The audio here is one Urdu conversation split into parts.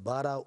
12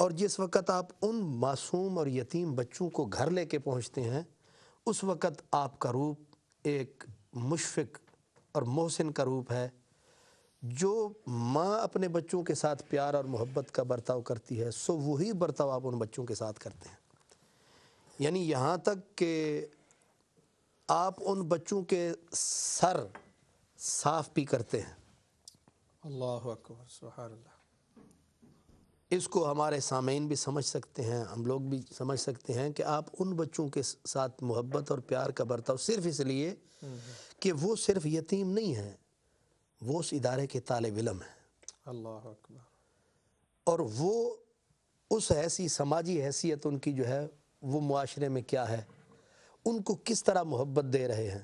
اور جس وقت آپ ان معصوم اور یتیم بچوں کو گھر لے کے پہنچتے ہیں، اس وقت آپ کا روپ ایک مشفق اور محسن کا روپ ہے۔ جو ماں اپنے بچوں کے ساتھ پیار اور محبت کا برتاؤ کرتی ہے، سو وہی برتاؤ آپ ان بچوں کے ساتھ کرتے ہیں۔ یعنی یہاں تک کہ آپ ان بچوں کے سر صاف بھی کرتے ہیں۔ اللہ اکبر، سبحان اللہ۔ اس کو ہمارے سامعین بھی سمجھ سکتے ہیں، ہم لوگ بھی سمجھ سکتے ہیں کہ آپ ان بچوں کے ساتھ محبت اور پیار کا برتاؤ صرف اس لیے کہ وہ صرف یتیم نہیں ہیں، وہ اس ادارے کے طالب علم ہیں، اللہ اکبر۔ اور وہ اس ایسی سماجی حیثیت ان کی جو ہے وہ معاشرے میں کیا ہے، ان کو کس طرح محبت دے رہے ہیں۔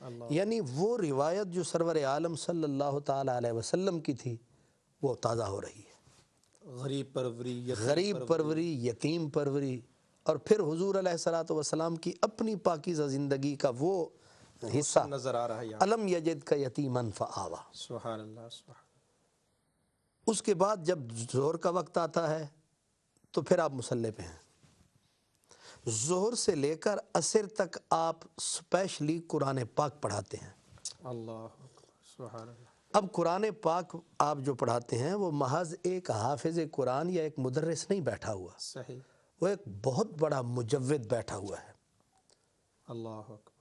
اللہ، یعنی وہ روایت جو سرور عالم صلی اللہ تعالیٰ علیہ وسلم کی تھی وہ تازہ ہو رہی ہے۔ غریب پروری، یتیم غریب پروری، یتیم پروری، اور پھر حضور علیہ الصلوۃ والسلام کی اپنی پاکیزہ زندگی کا وہ حصہ، نظر آ رہا ہے یہاں۔ الم یجد کا یتیمن فآوا۔ سبحان اللہ، سبحان اس کے بعد جب ظہر کا وقت آتا ہے تو پھر آپ مصلی پہ ہیں۔ ظہر سے لے کر عصر تک آپ اسپیشلی قرآن پاک پڑھاتے ہیں۔ اللہ اکبر، سبحان اللہ۔ اب قرآن پاک آپ جو پڑھاتے ہیں وہ محض ایک حافظ قرآن یا ایک مدرس نہیں بیٹھا ہوا، صحیح، وہ ایک بہت بڑا مجود بیٹھا ہوا ہے۔ اللہ اکبر۔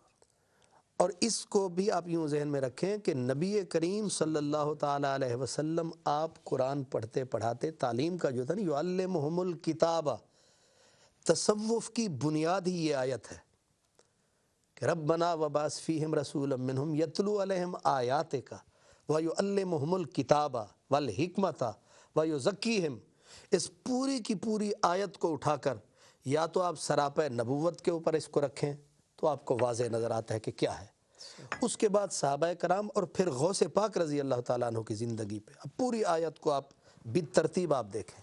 اور اس کو بھی آپ یوں ذہن میں رکھیں کہ نبی کریم صلی اللہ تعالیٰ علیہ وسلم آپ قرآن پڑھتے پڑھاتے، تعلیم کا جو تھا نا، یعلمہم الکتاب، تصوف کی بنیاد ہی یہ آیت ہے کہ ربنا وبعث فیہم رسولا منہم یتلو علیہم آیاتک ویعلمہم الکتاب والحکمت ویزکیہم۔ اس پوری کی پوری آیت کو اٹھا کر یا تو آپ سراپہ نبوت کے اوپر اس کو رکھیں تو آپ کو واضح نظر آتا ہے کہ کیا ہے۔ اس کے بعد صحابہ کرام اور پھر غوث پاک رضی اللہ تعالیٰ عنہ کی زندگی پہ اب پوری آیت کو آپ بالترتیب آپ دیکھیں۔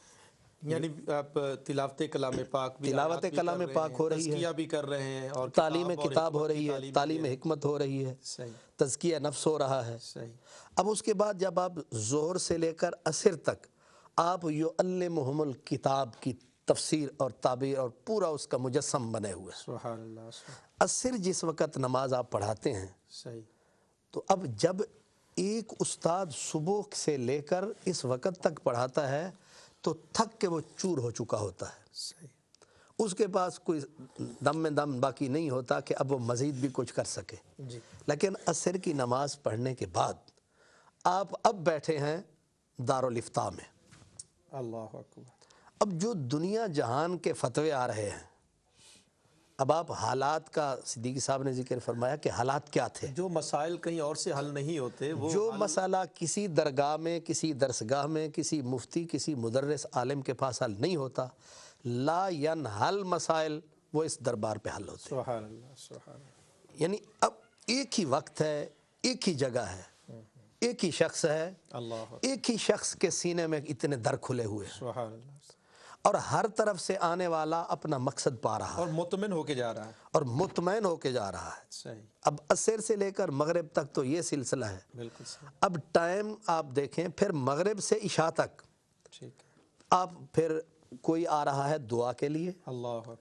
یعنی آپ تلاوت کلام پاک بھی، تلاوت آیات بھی کلام کر رہے پاک ہیں، ہو رہی ہے، تزکیہ بھی کر رہے ہیں، اور تعلیم کتاب اور کتاب ہو حکمت کی رہی ہے، تعلیم بھی تعلیم دے رہے ہیں۔ حکمت ہو رہی ہے، صحیح، تزکیہ نفس ہو رہا ہے۔ صحیح، اب اس کے بعد جب آپ ظہر سے لے کر عصر تک آپ یعلمہم الکتاب کی تفسیر اور تعبیر اور پورا اس کا مجسم بنے ہوئے ہیں۔ سبحان اللہ، سبحان، عصر جس وقت نماز آپ پڑھاتے ہیں صحیح، تو اب جب ایک استاد صبح سے لے کر اس وقت تک پڑھاتا ہے تو تھک کے وہ چور ہو چکا ہوتا ہے، صحیح، اس کے پاس کوئی دم میں دم باقی نہیں ہوتا کہ اب وہ مزید بھی کچھ کر سکے۔ جی، لیکن عصر کی نماز پڑھنے کے بعد آپ اب بیٹھے ہیں دارالافتاء میں۔ اللہ اکبر۔ اب جو دنیا جہان کے فتوے آ رہے ہیں، اب آپ حالات کا، صدیقی صاحب نے ذکر فرمایا کہ حالات کیا تھے۔ جو مسائل کہیں اور سے حل نہیں ہوتے، وہ جو مسئلہ کسی درگاہ میں، کسی درسگاہ میں، کسی مفتی، کسی مدرس عالم کے پاس حل نہیں ہوتا، لا ینحل مسائل، وہ اس دربار پہ حل ہوتے ہیں۔ سبحان اللہ، سبحان اللہ، یعنی اب ایک ہی وقت ہے، ایک ہی جگہ ہے، ایک ہی شخص ہے، اللہ اکبر، ایک ہی شخص کے سینے میں اتنے در کھلے ہوئے ہیں، سبحان اللہ، اور ہر طرف سے آنے والا اپنا مقصد پا رہا اور ہے مطمئن ہو کے جا رہا ہے۔ اور مطمئن ہو کے جا رہا ہے۔ صحیح، اب عصر سے لے کر مغرب تک تو یہ سلسلہ ہے۔ بالکل صحیح، اب ٹائم آپ دیکھیں، پھر مغرب سے عشاء تک ٹھیک ہے، آپ پھر کوئی آ رہا ہے دعا کے لیے، اللہ اکبر،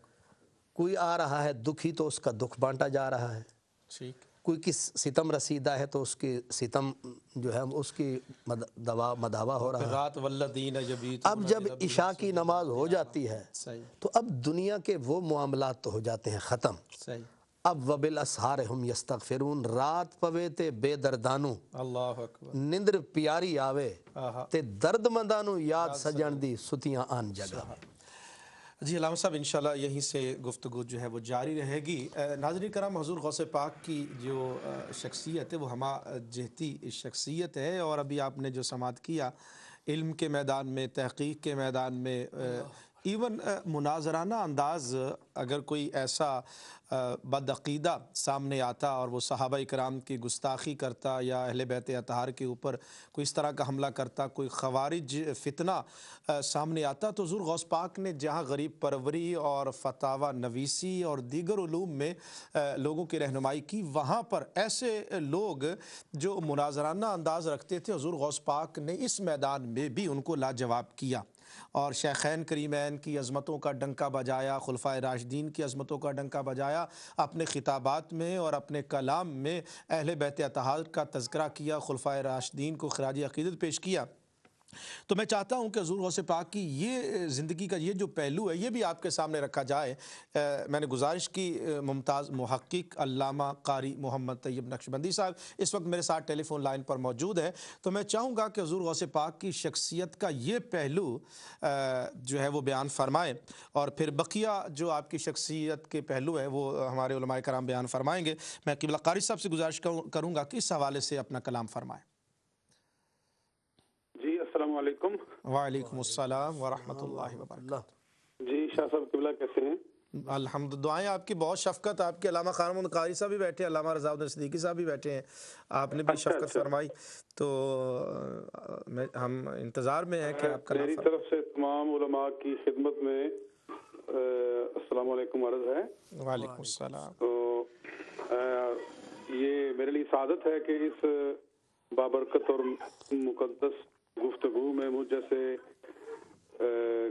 کوئی آ رہا ہے دکھی تو اس کا دکھ بانٹا جا رہا ہے، ٹھیک، کوئی کس ستم رسیدہ ہے تو اس کی ستم جو ہے اس کی مداوا ہو پھر رہا ہے۔ رات والذین یبیتون اب جب عشاء کی نماز ہو جاتی ہے صحیح، تو اب دنیا کے وہ معاملات تو ہو جاتے ہیں ختم۔ صحیح، اب وبالاسحار ہم یستغفرون، رات پوے تے بے دردانو اللہ اکبر، نندر پیاری آوے آہا، تے درد مندانو یاد سجن دی ستیاں آن جگہ۔ جی علامہ صاحب، انشاءاللہ یہیں سے گفتگو جو ہے وہ جاری رہے گی۔ ناظرین کرام، حضور غوث پاک کی جو شخصیت ہے وہ ہمہ جہتی شخصیت ہے، اور ابھی آپ نے جو سماعت کیا، علم کے میدان میں، تحقیق کے میدان میں، ایون مناظرانہ انداز اگر کوئی ایسا بدعقیدہ سامنے آتا اور وہ صحابہ کرام کی گستاخی کرتا یا اہل بیت اطہار کے اوپر کوئی اس طرح کا حملہ کرتا، کوئی خوارج فتنہ سامنے آتا، تو حضور غوث پاک نے جہاں غریب پروری اور فتاوی نویسی اور دیگر علوم میں لوگوں کی رہنمائی کی، وہاں پر ایسے لوگ جو مناظرانہ انداز رکھتے تھے، حضور غوث پاک نے اس میدان میں بھی ان کو لاجواب کیا۔ اور شیخین کریمین کی عظمتوں کا ڈنکا بجایا، خلفائے راشدین کی عظمتوں کا ڈنکا بجایا، اپنے خطابات میں اور اپنے کلام میں اہل بیت اطہار کا تذکرہ کیا، خلفائے راشدین کو خراج عقیدت پیش کیا۔ تو میں چاہتا ہوں کہ حضور غوث پاک کی یہ زندگی کا یہ جو پہلو ہے یہ بھی آپ کے سامنے رکھا جائے۔ میں نے گزارش کی ممتاز محقق علامہ قاری محمد طیب نقشبندی صاحب اس وقت میرے ساتھ ٹیلی فون لائن پر موجود ہے، تو میں چاہوں گا کہ حضور غوث پاک کی شخصیت کا یہ پہلو جو ہے وہ بیان فرمائیں، اور پھر بقیہ جو آپ کی شخصیت کے پہلو ہے وہ ہمارے علماء کرام بیان فرمائیں گے۔ میں قبلہ قاری صاحب سے گزارش کروں گا کہ اس حوالے سے اپنا کلام فرمائیں۔ جی السلام علیکم۔ وعلیکم السلام ورحمۃ اللہ وبرکاتہ۔ جی شاہ صاحب قبلہ کیسے ہیں؟ الحمد، دعائیں آپ کی بہت شفقت، آپ کے علامہ خان محمد قاری صاحب بھی بیٹھے ہیں، علامہ رضا الدین صدیقی صاحب بھی بیٹھے ہیں، آپ نے بھی شفقت فرمائی، تو ہم انتظار میں ہیں کہ آپ کا میری طرف سے تمام علماء کی خدمت میں السلام علیکم عرض ہے۔ وعلیکم السلام۔ تو یہ میرے لیے سعادت ہے کہ اس بابرکت اور مقدس گفتگو میں مجھ جیسے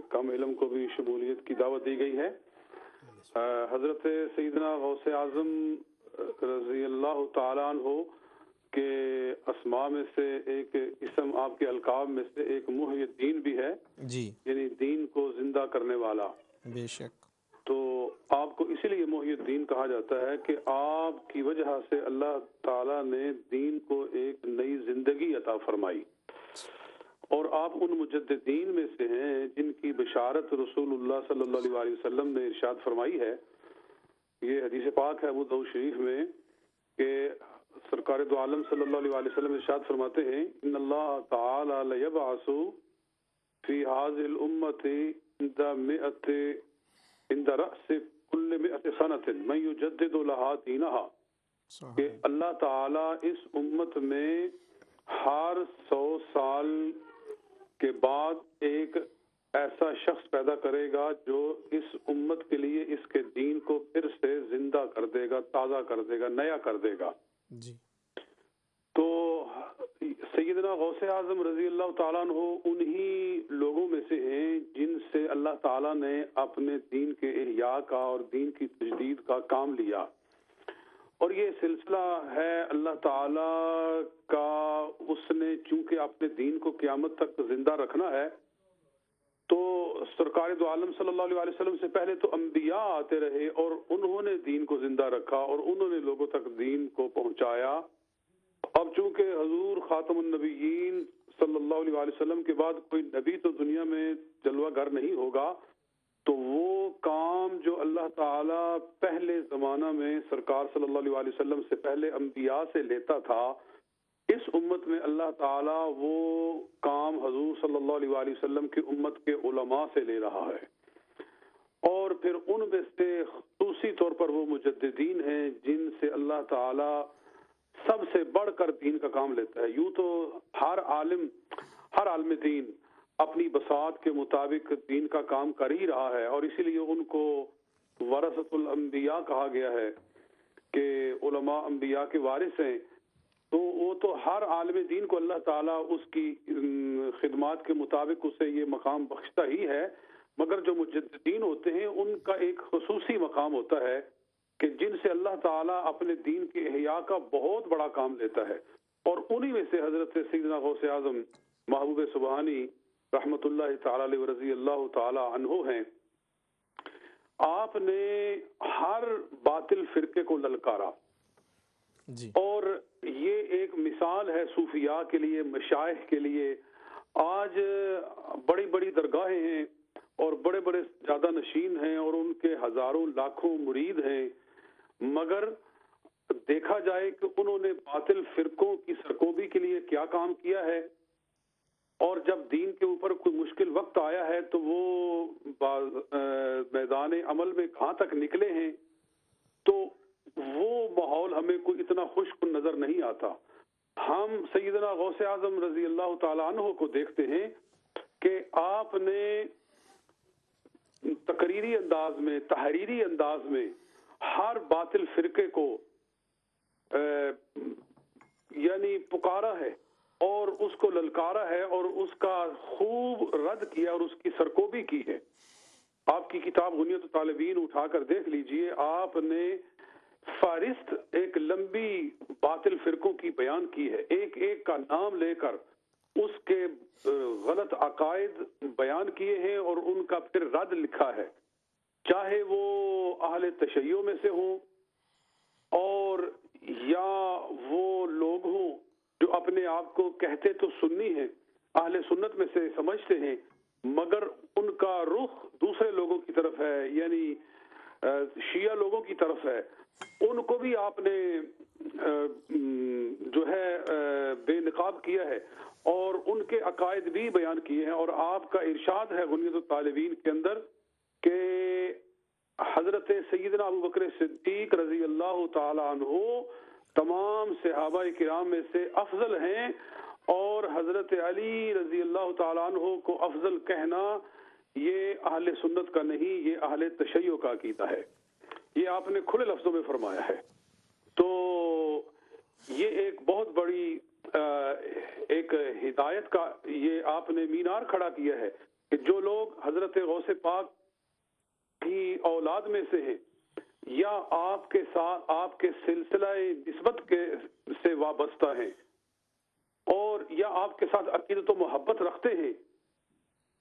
کم علم کو بھی شمولیت کی دعوت دی گئی ہے۔ حضرت سیدنا غوث اعظم رضی اللہ تعالیٰ عنہ کے اسماء میں سے ایک اسم، آپ کے القاب میں سے ایک محی الدین بھی ہے، جی یعنی دین کو زندہ کرنے والا۔ بے شک۔ تو آپ کو اسی لیے محی الدین کہا جاتا ہے کہ آپ کی وجہ سے اللہ تعالیٰ نے دین کو ایک نئی زندگی عطا فرمائی، اور آپ ان مجددین میں سے ہیں جن کی بشارت رسول اللہ صلی اللہ علیہ وسلم نے ارشاد فرمائی ہے۔ یہ حدیث پاک ہے ابو داؤد شریف میں کہ سرکار دو عالم صلی اللہ علیہ وسلم ارشاد فرماتے ہیں ان اللہ تعالی لیبعث فی هذه الامة عند رأس كل 100 سنة من يجدد لها دینها، کہ اللہ تعالی اس امت میں ہر 100 سال کے بعد ایک ایسا شخص پیدا کرے گا جو اس امت کے لیے اس کے دین کو پھر سے زندہ کر دے گا، تازہ کر دے گا، نیا کر دے گا۔ جی تو سیدنا غوث اعظم رضی اللہ تعالیٰ عنہ انہی لوگوں میں سے ہیں جن سے اللہ تعالیٰ نے اپنے دین کے احیاء کا اور دین کی تجدید کا کام لیا، اور یہ سلسلہ ہے اللہ تعالیٰ کا۔ اس نے چونکہ اپنے دین کو قیامت تک زندہ رکھنا ہے، تو سرکار دو عالم صلی اللہ علیہ وسلم سے پہلے تو انبیاء آتے رہے اور انہوں نے دین کو زندہ رکھا اور انہوں نے لوگوں تک دین کو پہنچایا۔ اب چونکہ حضور خاتم النبیین صلی اللہ علیہ وسلم کے بعد کوئی نبی تو دنیا میں جلوہ گر نہیں ہوگا، تو وہ کام جو اللہ تعالیٰ پہلے زمانہ میں سرکار صلی اللہ علیہ وسلم سے پہلے انبیاء سے لیتا تھا، اس امت میں اللہ تعالیٰ وہ کام حضور صلی اللہ علیہ وسلم کی امت کے علماء سے لے رہا ہے، اور پھر ان میں سے خصوصی طور پر وہ مجددین ہیں جن سے اللہ تعالیٰ سب سے بڑھ کر دین کا کام لیتا ہے۔ یوں تو ہر عالم دین اپنی بساط کے مطابق دین کا کام کر ہی رہا ہے، اور اسی لیے ان کو ورثۃ الانبیاء کہا گیا ہے کہ علماء انبیاء کے وارث ہیں۔ تو وہ تو ہر عالم دین کو اللہ تعالیٰ اس کی خدمات کے مطابق اسے یہ مقام بخشتا ہی ہے، مگر جو مجددین ہوتے ہیں ان کا ایک خصوصی مقام ہوتا ہے کہ جن سے اللہ تعالیٰ اپنے دین کے احیاء کا بہت بڑا کام لیتا ہے، اور انہی میں سے حضرت سیدنا غوث اعظم محبوب سبحانی رحمت اللہ تعالیٰ علیہ ورضی اللہ تعالیٰ عنہ ہیں۔ آپ نے ہر باطل فرقے کو للکارا، جی اور یہ ایک مثال ہے صوفیاء کے لیے، مشائخ کے لیے۔ آج بڑی بڑی درگاہیں ہیں اور بڑے بڑے زیادہ نشین ہیں اور ان کے ہزاروں لاکھوں مرید ہیں، مگر دیکھا جائے کہ انہوں نے باطل فرقوں کی سرکوبی کے لیے کیا کام کیا ہے، اور جب دین کے اوپر کوئی مشکل وقت آیا ہے تو وہ میدان عمل میں کہاں تک نکلے ہیں، تو وہ ماحول ہمیں کوئی اتنا خوش کن نظر نہیں آتا۔ ہم سیدنا غوث اعظم رضی اللہ تعالیٰ عنہ کو دیکھتے ہیں کہ آپ نے تقریری انداز میں، تحریری انداز میں ہر باطل فرقے کو یعنی پکارا ہے اور اس کو للکارا ہے اور اس کا خوب رد کیا اور اس کی سرکوبی کی ہے۔ آپ کی کتاب غنیت الطالبین اٹھا کر دیکھ لیجئے، آپ نے فہرست ایک لمبی باطل فرقوں کی بیان کی ہے، ایک ایک کا نام لے کر اس کے غلط عقائد بیان کیے ہیں اور ان کا پھر رد لکھا ہے، چاہے وہ اہل تشیع میں سے ہوں اور یا وہ لوگ ہوں جو اپنے آپ کو کہتے تو سنی ہیں، اہل سنت میں سے سمجھتے ہیں، مگر ان کا رخ دوسرے لوگوں کی طرف ہے، یعنی شیعہ لوگوں کی طرف ہے۔ ان کو بھی آپ نے جو ہے بے نقاب کیا ہے اور ان کے عقائد بھی بیان کیے ہیں، اور آپ کا ارشاد ہے غنیت الطالبین کے اندر کہ حضرت سیدنا ابو بکر صدیق رضی اللہ تعالی عنہ تمام صحابہ کرام میں سے افضل ہیں، اور حضرت علی رضی اللہ تعالی عنہ کو افضل کہنا یہ اہل سنت کا نہیں، یہ اہل تشیع کا عقیدہ ہے، یہ آپ نے کھلے لفظوں میں فرمایا ہے۔ تو یہ ایک بہت بڑی ایک ہدایت کا یہ آپ نے مینار کھڑا کیا ہے کہ جو لوگ حضرت غوث پاک کی اولاد میں سے ہیں یا آپ کے ساتھ آپ کے سلسلہ نسبت کے سے وابستہ ہیں اور یا آپ کے ساتھ عقیدت و محبت رکھتے ہیں،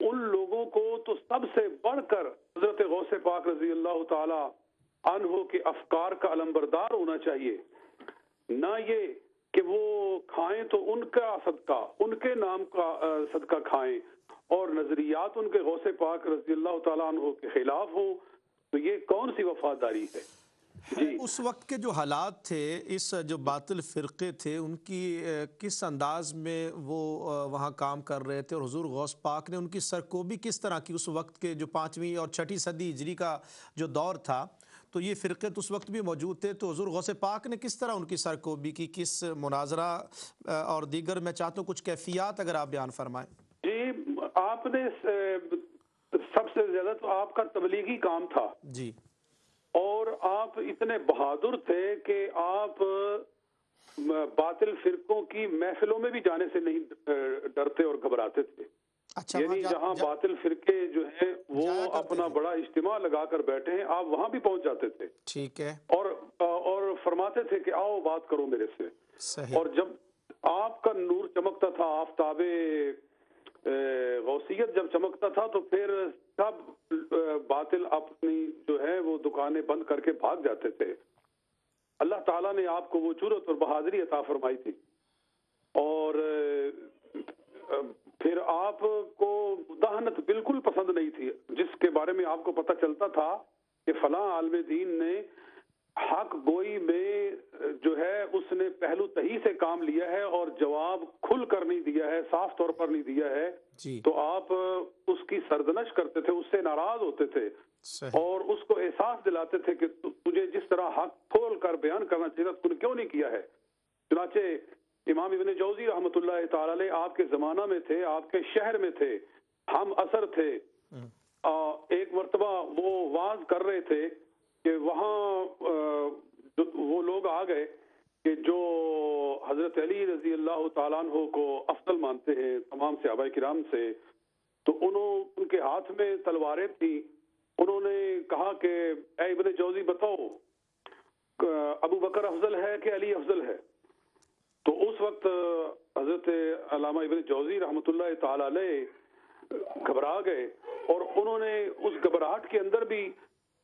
ان لوگوں کو تو سب سے بڑھ کر حضرت غوث پاک رضی اللہ تعالی عنہ کے افکار کا علمبردار ہونا چاہیے، نہ یہ کہ وہ کھائیں تو ان کا صدقہ، ان کے نام کا صدقہ کھائیں اور نظریات ان کے غوث پاک رضی اللہ تعالیٰ عنہ کے خلاف ہوں، تو یہ کون سی وفاداری ہے؟ جی اس وقت کے جو حالات تھے، اس جو باطل فرقے تھے، ان کی کس انداز میں وہ وہاں کام کر رہے تھے، اور حضور غوث پاک نے ان کی سرکوبی کس طرح کی؟ اس وقت کے جو 5ویں اور 6ٹھی صدی ہجری کا جو دور تھا، تو یہ فرقے تو اس وقت بھی موجود تھے، تو حضور غوث پاک نے کس طرح ان کی سرکوبی کی؟ کس مناظرہ اور دیگر میں چاہتا ہوں کچھ کیفیات اگر آپ بیان فرمائیں۔ جی، آپ نے سب سے زیادہ تو آپ کا تبلیغی کام تھا، جی، اور آپ اتنے بہادر تھے کہ آپ باطل فرقوں کی محفلوں میں بھی جانے سے نہیں ڈرتے اور گھبراتے تھے، اچھا، یعنی جہاں باطل فرقے جو ہیں وہ اپنا بڑا اجتماع لگا کر بیٹھے ہیں، آپ وہاں بھی پہنچ جاتے تھے، ٹھیک ہے، اور فرماتے تھے کہ آؤ بات کرو میرے سے۔ صحیح۔ اور جب آپ کا نور چمکتا تھا، آفتاب غوثیت جب چمکتا تھا، تو پھر سب باطل اپنی جو ہے وہ دکانیں بند کر کے بھاگ جاتے تھے۔ اللہ تعالیٰ نے آپ کو وہ جرأت اور بہادری عطا فرمائی تھی، اور پھر آپ کو مداہنت بالکل پسند نہیں تھی، جس کے بارے میں آپ کو پتہ چلتا تھا کہ فلاں عالم دین نے حق گوئی میں جو ہے اس نے پہلو تہی سے کام لیا ہے اور جواب کھل کر نہیں دیا ہے، صاف طور پر نہیں دیا ہے، تو آپ اس کی سرزنش کرتے تھے، اس سے ناراض ہوتے تھے، اور اس کو احساس دلاتے تھے کہ تجھے جس طرح حق کھول کر بیان کرنا چاہیے تھا، تو نے کیوں نہیں کیا ہے؟ چنانچہ امام ابن جوزی رحمۃ اللہ تعالی علیہ آپ کے زمانہ میں تھے، آپ کے شہر میں تھے، ہم اثر تھے، ایک مرتبہ وہ واز کر رہے تھے کہ وہاں وہ لوگ آ گئے کہ جو حضرت علی رضی اللہ تعالیٰ عنہ کو افضل مانتے ہیں تمام صحابہ کرام سے، تو ان کے ہاتھ میں تلواریں تھیں، انہوں نے کہا کہ اے ابن جوزی بتاؤ ابو بکر افضل ہے کہ علی افضل ہے؟ تو اس وقت حضرت علامہ ابن جوزی رحمۃ اللہ تعالی علیہ گھبرا گئے، اور انہوں نے اس گھبراہٹ کے اندر بھی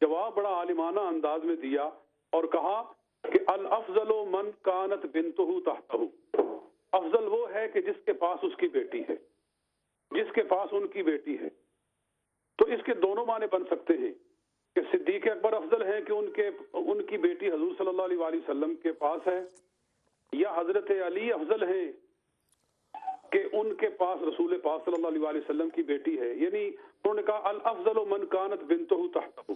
جواب بڑا عالمانہ انداز میں دیا اور کہا کہ الافضل من کانت بنتہ تحتہ، افضل وہ ہے کہ جس کے پاس اس کی بیٹی ہے، جس کے پاس ان کی بیٹی ہے۔ تو اس کے دونوں معنی بن سکتے ہیں کہ صدیق اکبر افضل ہیں کہ ان کی بیٹی حضور صلی اللہ علیہ وآلہ وسلم کے پاس ہے، یا حضرت علی افضل ہیں کہ ان کے پاس رسول پاک صلی اللہ علیہ وآلہ وسلم کی بیٹی ہے، یعنی انہوں نے کہا الافضل من کانت بنتہ تحتہ۔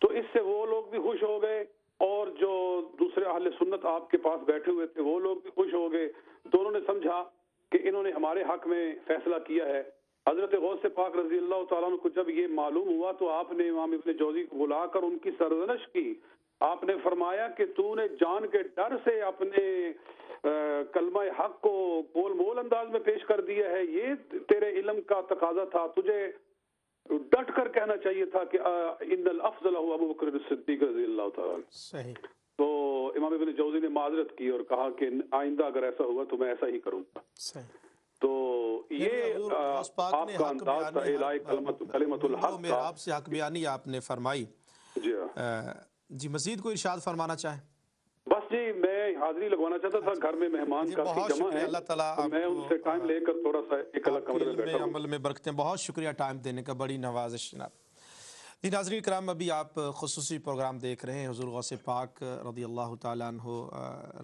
تو اس سے وہ لوگ بھی خوش ہو گئے، اور جو دوسرے اہل سنت آپ کے پاس بیٹھے ہوئے تھے وہ لوگ بھی خوش ہو گئے، دونوں نے سمجھا کہ انہوں نے ہمارے حق میں فیصلہ کیا ہے۔ حضرت غوث پاک رضی اللہ تعالیٰ عنہ کو جب یہ معلوم ہوا تو آپ نے امام ابن جوزی کو بلا کر ان کی سرزنش کی، آپ نے فرمایا کہ تو نے جان کے ڈر سے اپنے کلمہ حق کو گول مول انداز میں پیش کر دیا ہے، یہ تیرے علم کا تقاضا تھا، تجھے ڈٹ کر کہنا چاہیے تھا کہ ان الافضل هو ابو بکر الصدیق رضی اللہ تعالیٰ عنہ۔ صحیح۔ تو امام ابن جوزی نے معذرت کی اور کہا کہ آئندہ اگر ایسا ہوا تو میں ایسا ہی کروں گا۔ صحیح۔ تو یہ آپ کا انداز تھا اعلاء کلمۃ الحق کا۔ آپ سے حق بیانی آپ نے فرمائی۔ جی ہاں جی مزید کوئی ارشاد فرمانا چاہیں؟ بس جی میں حاضری لگوانا چاہتا تھا، گھر میں مہمان کافی جمع ہیں، اللہ تعالیٰ میں ان سے ٹائم لے کر تھوڑا سا ایک الگ کمرے میں بیٹھا ہوں۔ عمل میں برکتیں، بہت شکریہ ٹائم دینے کا، بڑی نوازش جناب۔ جی ناظرین کرام، ابھی آپ خصوصی پروگرام دیکھ رہے ہیں۔ حضور غوث پاک رضی اللہ تعالیٰ عنہ،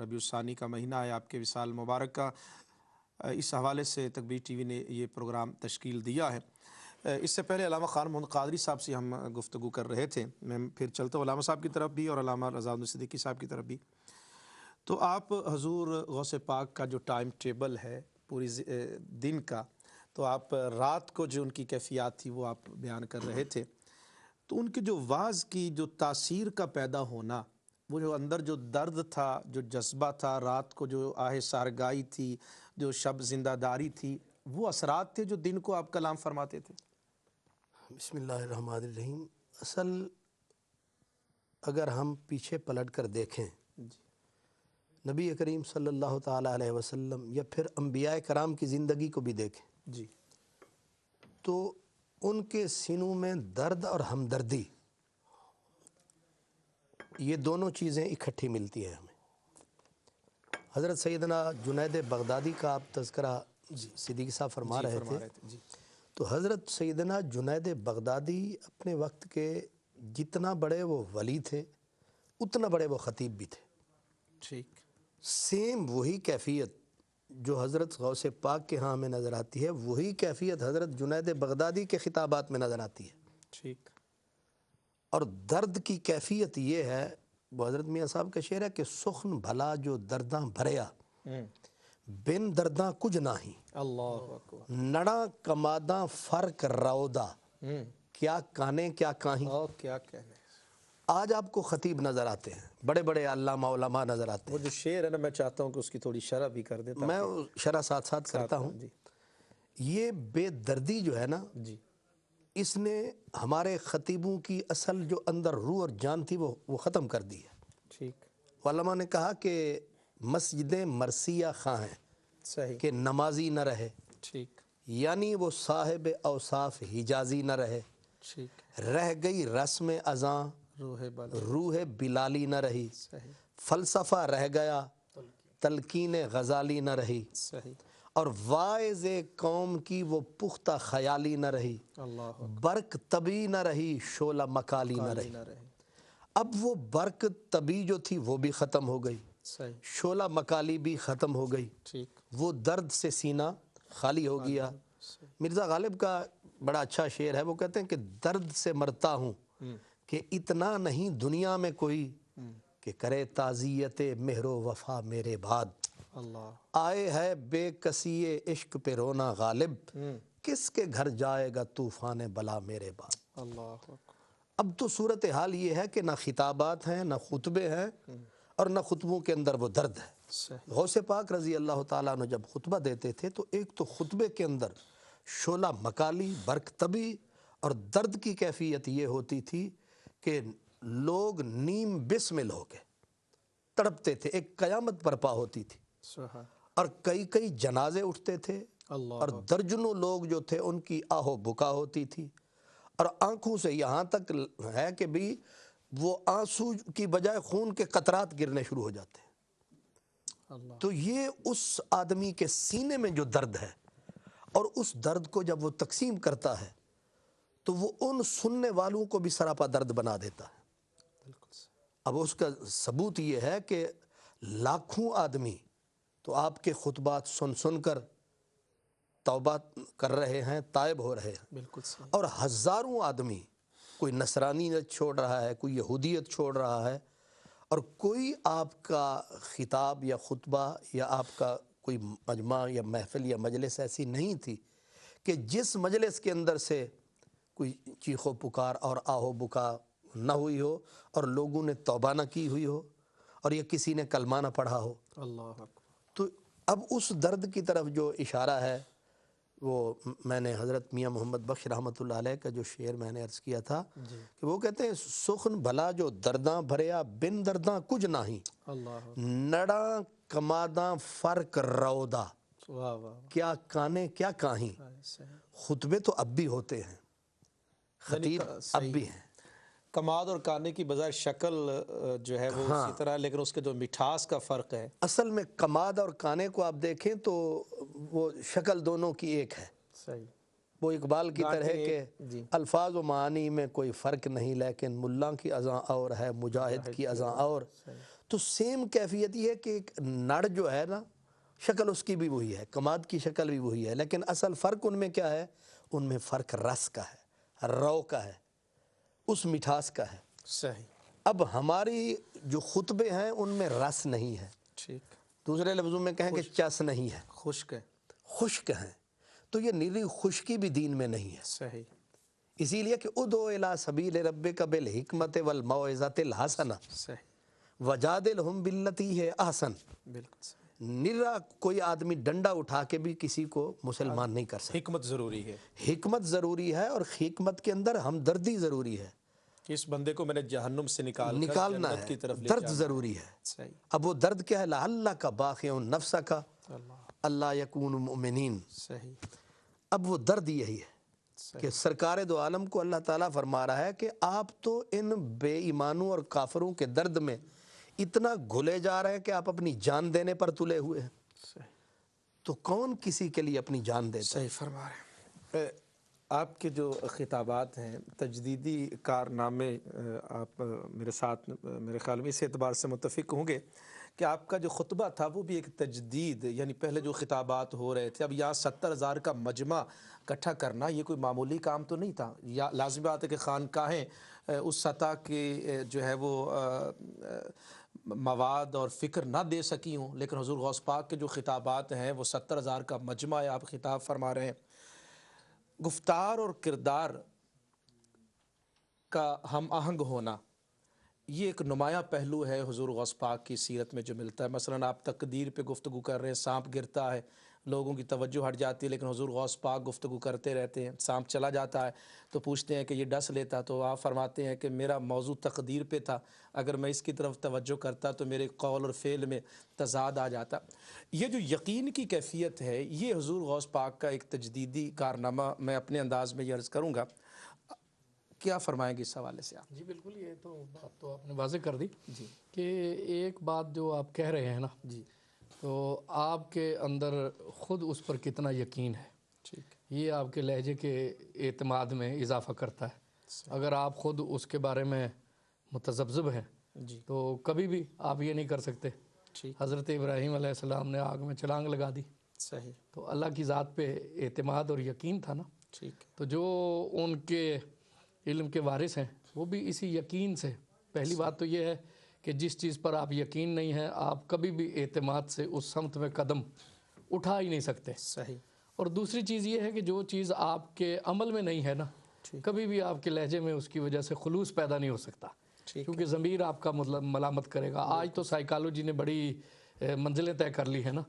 ربیع الثانی کا مہینہ ہے آپ کے وصال مبارک کا، اس حوالے سے تکبیر ٹی وی نے یہ پروگرام تشکیل دیا ہے۔ اس سے پہلے علامہ خان محمد قادری صاحب سے ہم گفتگو کر رہے تھے، میں پھر چلتا ہوں علامہ صاحب کی طرف بھی اور علامہ رضا الدین صدیقی صاحب کی طرف بھی۔ تو آپ حضور غوث پاک کا جو ٹائم ٹیبل ہے پوری دن کا، تو آپ رات کو جو ان کی کیفیات تھی وہ آپ بیان کر رہے تھے، تو ان کی جو واعظ کی جو تاثیر کا پیدا ہونا، وہ جو اندر جو درد تھا، جو جذبہ تھا، رات کو جو آہ سارگائی تھی، جو شب زندہ داری تھی، وہ اثرات تھے جو دن کو آپ کلام فرماتے تھے؟ بسم اللہ الرحمن الرحیم۔ اصل اگر ہم پیچھے پلٹ کر دیکھیں، نبی کریم صلی اللہ تعالیٰ علیہ وسلم یا پھر انبیاء کرام کی زندگی کو بھی دیکھیں جی، تو ان کے سینوں میں درد اور ہمدردی، یہ دونوں چیزیں اکٹھی ملتی ہیں ہمیں۔ حضرت سیدنا جنید بغدادی کا آپ تذکرہ صدیقی صاحب فرما رہے تھے، جی تو حضرت سیدنا جنید بغدادی اپنے وقت کے جتنا بڑے وہ ولی تھے اتنا بڑے وہ خطیب بھی تھے۔ ٹھیک، سیم وہی کیفیت جو حضرت غوث پاک کے ہاں ہمیں نظر آتی ہے، وہی کیفیت حضرت جنید بغدادی کے خطابات میں نظر آتی ہے۔ ٹھیک، اور درد کی کیفیت یہ ہے، وہ حضرت میاں صاحب کا شعر ہے کہ سخن بھلا جو درداں بھریا، بن درداں کچھ نہیں، اللہ اکبر، نڑاں کماداں فرق رودا، کیا کانے کیا کاہیں۔ اور کیا کہنے۔ آج آپ کو خطیب نظر آتے ہیں، بڑے بڑے علامہ علماء نظر آتے وہ ہیں، جو شعر ہے نا، میں چاہتا ہوں کہ اس کی تھوڑی شرح بھی کر دیں، میں شرح ساتھ ساتھ کرتا ہوں۔ جی یہ بے دردی جو ہے نا، جی، اس نے ہمارے خطیبوں کی اصل جو اندر روح اور جان تھی وہ ختم کر دی ہے۔ ٹھیک، علماء نے کہا کہ مسجدیں مرثیہ خواہ ہیں صحیح، کہ نمازی نہ رہے، ٹھیک، یعنی وہ صاحب اوصاف حجازی نہ رہے، ٹھیک، رہ گئی رسم اذاں روح بل، روح بلالی نہ رہی، صحیح، فلسفہ رہ گیا تلقین غزالی نہ رہی، صحیح، اور واعظ قوم کی وہ پختہ خیالی نہ رہی، اللہ برق طبی نہ رہی شعلہ مکالی نہ رہی۔ نہ رہے، اب وہ برق طبی جو تھی وہ بھی ختم ہو گئی، صحیح، شعلہ مکالی بھی ختم ہو گئی، ٹھیک، وہ درد سے سینہ خالی ہو گیا۔ مرزا غالب کا بڑا اچھا شعر ہے، وہ کہتے ہیں کہ درد سے مرتا ہوں کہ اتنا نہیں دنیا میں کوئی کہ کرے تعزیت مہر و وفا میرے بعد، اللہ، آئے ہے بے کسی عشق پہ رونا غالب، کس کے گھر جائے گا طوفان بلا میرے بعد۔ اللہ اکبر، اب تو صورتحال یہ ہے کہ نہ خطابات ہیں، نہ خطبے ہیں، اور نہ خطبوں کے اندر وہ درد ہے۔ صحیح، غوث پاک رضی اللہ تعالیٰ عنہ جب خطبہ دیتے تھے تو ایک تو خطبے کے اندر شعلہ مکالی، برق طبی اور درد کی کیفیت یہ ہوتی تھی کہ لوگ نیم بسمل ہو کے تڑپتے تھے، ایک قیامت برپا ہوتی تھی، سبحان اور کئی کئی جنازے اٹھتے تھے، اللہ، اور درجنوں لوگ جو تھے ان کی آہ و بکا ہوتی تھی، اور آنکھوں سے یہاں تک ہے کہ بھی وہ آنسو کی بجائے خون کے قطرات گرنے شروع ہو جاتے ہیں۔ اللہ، تو یہ اس آدمی کے سینے میں جو درد ہے، اور اس درد کو جب وہ تقسیم کرتا ہے تو وہ ان سننے والوں کو بھی سراپا درد بنا دیتا ہے۔ بالکل صحیح، اب اس کا ثبوت یہ ہے کہ لاکھوں آدمی تو آپ کے خطبات سن سن کر توبہ کر رہے ہیں، تائب ہو رہے ہیں، بالکل صحیح، اور ہزاروں آدمی، کوئی نصرانیت چھوڑ رہا ہے، کوئی یہودیت چھوڑ رہا ہے، اور کوئی آپ کا خطاب یا خطبہ یا آپ کا کوئی مجمع یا محفل یا مجلس ایسی نہیں تھی کہ جس مجلس کے اندر سے کوئی چیخ و پکار اور آہ و بکا نہ ہوئی ہو اور لوگوں نے توبہ نہ کی ہوئی ہو اور یہ کسی نے کلمہ نہ پڑھا ہو. اللہ اکبر. تو اب اس درد کی طرف جو اشارہ ہے وہ میں نے حضرت میاں محمد بخش رحمۃ اللہ علیہ کا جو شعر میں نے عرض کیا تھا کہ وہ کہتے ہیں سخن بھلا جو درداں بھریا بن درداں کچھ نہیں اللہ نڑاں کماداں فرق رودا واہ واہ. کیا کانے کیا کاہیں خطبے تو اب بھی ہوتے ہیں خطیب اب بھی ہیں. کماد اور کانے کی بظاہر شکل جو ہے وہ اسی طرح، لیکن اس کے جو مٹھاس کا فرق ہے. اصل میں کماد اور کانے کو آپ دیکھیں تو وہ شکل دونوں کی ایک ہے. صحیح. وہ اقبال کی طرح کہ جی. الفاظ و معانی میں کوئی فرق نہیں لیکن ملا کی اذاں اور ہے مجاہد کی اذاں اور. تو سیم کیفیت یہ ہے کہ ایک نڑ جو ہے نا شکل اس کی بھی وہی ہے، کماد کی شکل بھی وہی ہے، لیکن اصل فرق ان میں کیا ہے؟ ان میں فرق رس کا ہے، رو کا ہے، اس مٹھاس کا ہے. صحیح. اب ہماری جو خطبے ہیں ان میں رس نہیں ہے. ٹھیک. دوسرے لفظوں میں کہیں کہ چس نہیں ہے، خشک ہے. خشک ہیں. تو یہ نیری خشکی بھی دین میں نہیں ہے. صحیح. اسی لیے کہ ادعو الی سبیل ربک بالحکمت والموعظۃ الحسنہ صحیح. وجادلہم باللتی ہے احسن. بالکل صحیح. نرا کوئی آدمی ڈنڈا اٹھا کے بھی کسی کو مسلمان نہیں کر سکتا. حکمت ضروری ہے. حکمت ضروری ہے اور حکمت کے اندر ہمدردی ضروری ہے. کہ اس بندے کو میں نے جہنم سے نکالنا جنت ہے، کی طرف لے درد جانا. ضروری ہے. صحیح. اب وہ درد کیا ہے؟ لعلک کا باخع نفسک اللہ. اللہ یکون مؤمنین. صحیح. اب وہ درد یہی ہے کہ سرکار دو عالم کو اللہ تعالیٰ فرما رہا ہے کہ آپ تو ان بے ایمانوں اور کافروں کے درد میں اتنا گھلے جا رہے ہیں کہ آپ اپنی جان دینے پر تلے ہوئے ہیں. صحیح. تو کون کسی کے لیے اپنی جان دیتا؟ صحیح فرما رہے ہیں. آپ کے جو خطابات ہیں تجدیدی کارنامے، آپ میرے ساتھ میرے خیال میں اس اعتبار سے متفق ہوں گے کہ آپ کا جو خطبہ تھا وہ بھی ایک تجدید، یعنی پہلے جو خطابات ہو رہے تھے اب یہاں 70,000 کا مجمع اکٹھا کرنا یہ کوئی معمولی کام تو نہیں تھا. یا لازمی بات ہے کہ خانقاہیں اس سطح کے جو ہے وہ مواد اور فکر نہ دے سکی ہوں، لیکن حضور غوث پاک کے جو خطابات ہیں وہ 70,000 کا مجمع ہے. آپ خطاب فرما رہے ہیں. گفتار اور کردار کا ہم آہنگ ہونا یہ ایک نمایاں پہلو ہے حضور غوث پاک کی سیرت میں جو ملتا ہے. مثلا آپ تقدیر پہ گفتگو کر رہے ہیں، سانپ گرتا ہے، لوگوں کی توجہ ہٹ جاتی ہے، لیکن حضور غوث پاک گفتگو کرتے رہتے ہیں. سانپ چلا جاتا ہے تو پوچھتے ہیں کہ یہ ڈس لیتا، تو آپ فرماتے ہیں کہ میرا موضوع تقدیر پہ تھا، اگر میں اس کی طرف توجہ کرتا تو میرے قول اور فعل میں تضاد آ جاتا. یہ جو یقین کی کیفیت ہے یہ حضور غوث پاک کا ایک تجدیدی کارنامہ میں اپنے انداز میں یہ عرض کروں گا. کیا فرمائیں گے اس حوالے سے آپ؟ جی بالکل، یہ تو بات تو آپ نے واضح کر دی جی. کہ ایک بات جو آپ کہہ رہے ہیں نا، جی. تو آپ کے اندر خود اس پر کتنا یقین ہے، ٹھیک. یہ آپ کے لہجے کے اعتماد میں اضافہ کرتا ہے. اگر آپ خود اس کے بارے میں متذبذب ہیں جی. تو کبھی بھی آپ یہ نہیں کر سکتے. ٹھیک. حضرت ابراہیم علیہ السلام نے آگ میں چھلانگ لگا دی، صحیح. تو اللہ کی ذات پہ اعتماد اور یقین تھا نا. ٹھیک. تو جو ان کے علم کے وارث ہیں وہ بھی اسی یقین سے. پہلی بات تو یہ ہے کہ جس چیز پر آپ یقین نہیں ہے آپ کبھی بھی اعتماد سے اس سمت میں قدم اٹھا ہی نہیں سکتے. صحیح. اور دوسری چیز یہ ہے کہ جو چیز آپ کے عمل میں نہیں ہے نا، کبھی بھی آپ کے لہجے میں اس کی وجہ سے خلوص پیدا نہیں ہو سکتا، کیونکہ ضمیر آپ کا ملامت کرے گا. آج تو سائیکالوجی نے بڑی منزلیں طے کر لی ہیں نا،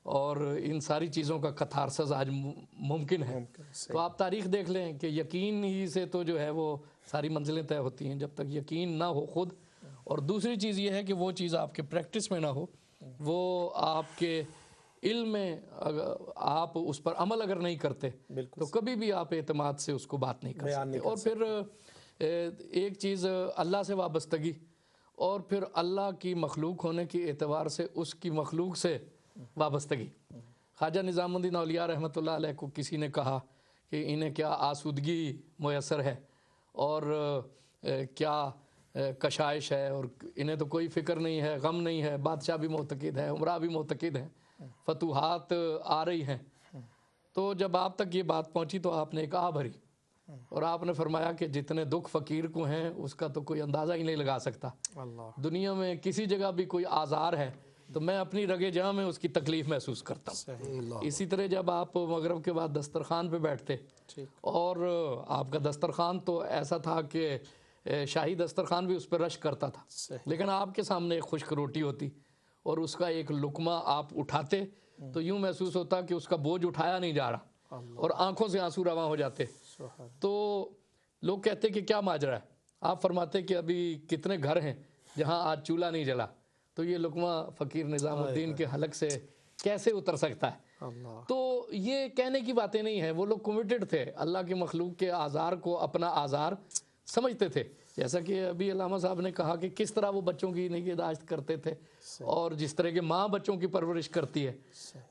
اور ان ساری چیزوں کا کتھارسس آج ممکن ہے. تو آپ تاریخ دیکھ لیں کہ یقین ہی سے تو جو ہے وہ ساری منزلیں طے ہوتی ہیں. جب تک یقین نہ ہو خود، اور دوسری چیز یہ ہے کہ وہ چیز آپ کے پریکٹس میں نہ ہو، وہ آپ کے علم میں آپ اس پر عمل اگر نہیں کرتے تو کبھی بھی آپ اعتماد سے اس کو بات نہیں کر سکتے. اور پھر ایک چیز اللہ سے وابستگی، اور پھر اللہ کی مخلوق ہونے کے اعتبار سے اس کی مخلوق سے وابستگی. خواجہ نظام الدین اولیاء رحمۃ اللہ علیہ کو کسی نے کہا کہ انہیں کیا آسودگی میسر ہے اور کیا کشائش ہے، اور انہیں تو کوئی فکر نہیں ہے، غم نہیں ہے، بادشاہ بھی معتقد ہے، عمرہ بھی معتقد ہیں، فتوحات آ رہی ہیں. تو جب آپ تک یہ بات پہنچی تو آپ نے ایک آہ بھری، اور آپ نے فرمایا کہ جتنے دکھ فقیر کو ہیں اس کا تو کوئی اندازہ ہی نہیں لگا سکتا. دنیا میں کسی جگہ بھی کوئی آزار ہے تو میں اپنی رگ جاں میں اس کی تکلیف محسوس کرتا ہوں. اسی طرح جب آپ مغرب کے بعد دسترخوان پہ بیٹھتے، اور آپ کا دسترخوان تو ایسا تھا کہ شاہی دسترخوان بھی اس پہ رش کرتا تھا، لیکن آپ کے سامنے ایک خشک روٹی ہوتی اور اس کا ایک لقمہ آپ اٹھاتے تو یوں محسوس ہوتا کہ اس کا بوجھ اٹھایا نہیں جا رہا اور آنکھوں سے آنسو رواں ہو جاتے۔ تو لوگ کہتے کہ کیا ماجرا ہے؟ آپ فرماتے کہ ابھی کتنے گھر ہیں جہاں آج چولہا نہیں جلا، تو یہ لقمہ فقیر نظام الدین کے حلق سے کیسے اتر سکتا ہے؟ تو یہ کہنے کی باتیں نہیں ہیں، وہ لوگ کمیٹڈ تھے، اللہ کی مخلوق کے آزار کو اپنا آزار سمجھتے تھے، جیسا کہ ابھی علامہ صاحب نے کہا کہ کس طرح وہ بچوں کی نگہداشت کرتے تھے اور جس طرح کہ ماں بچوں کی پرورش کرتی ہے۔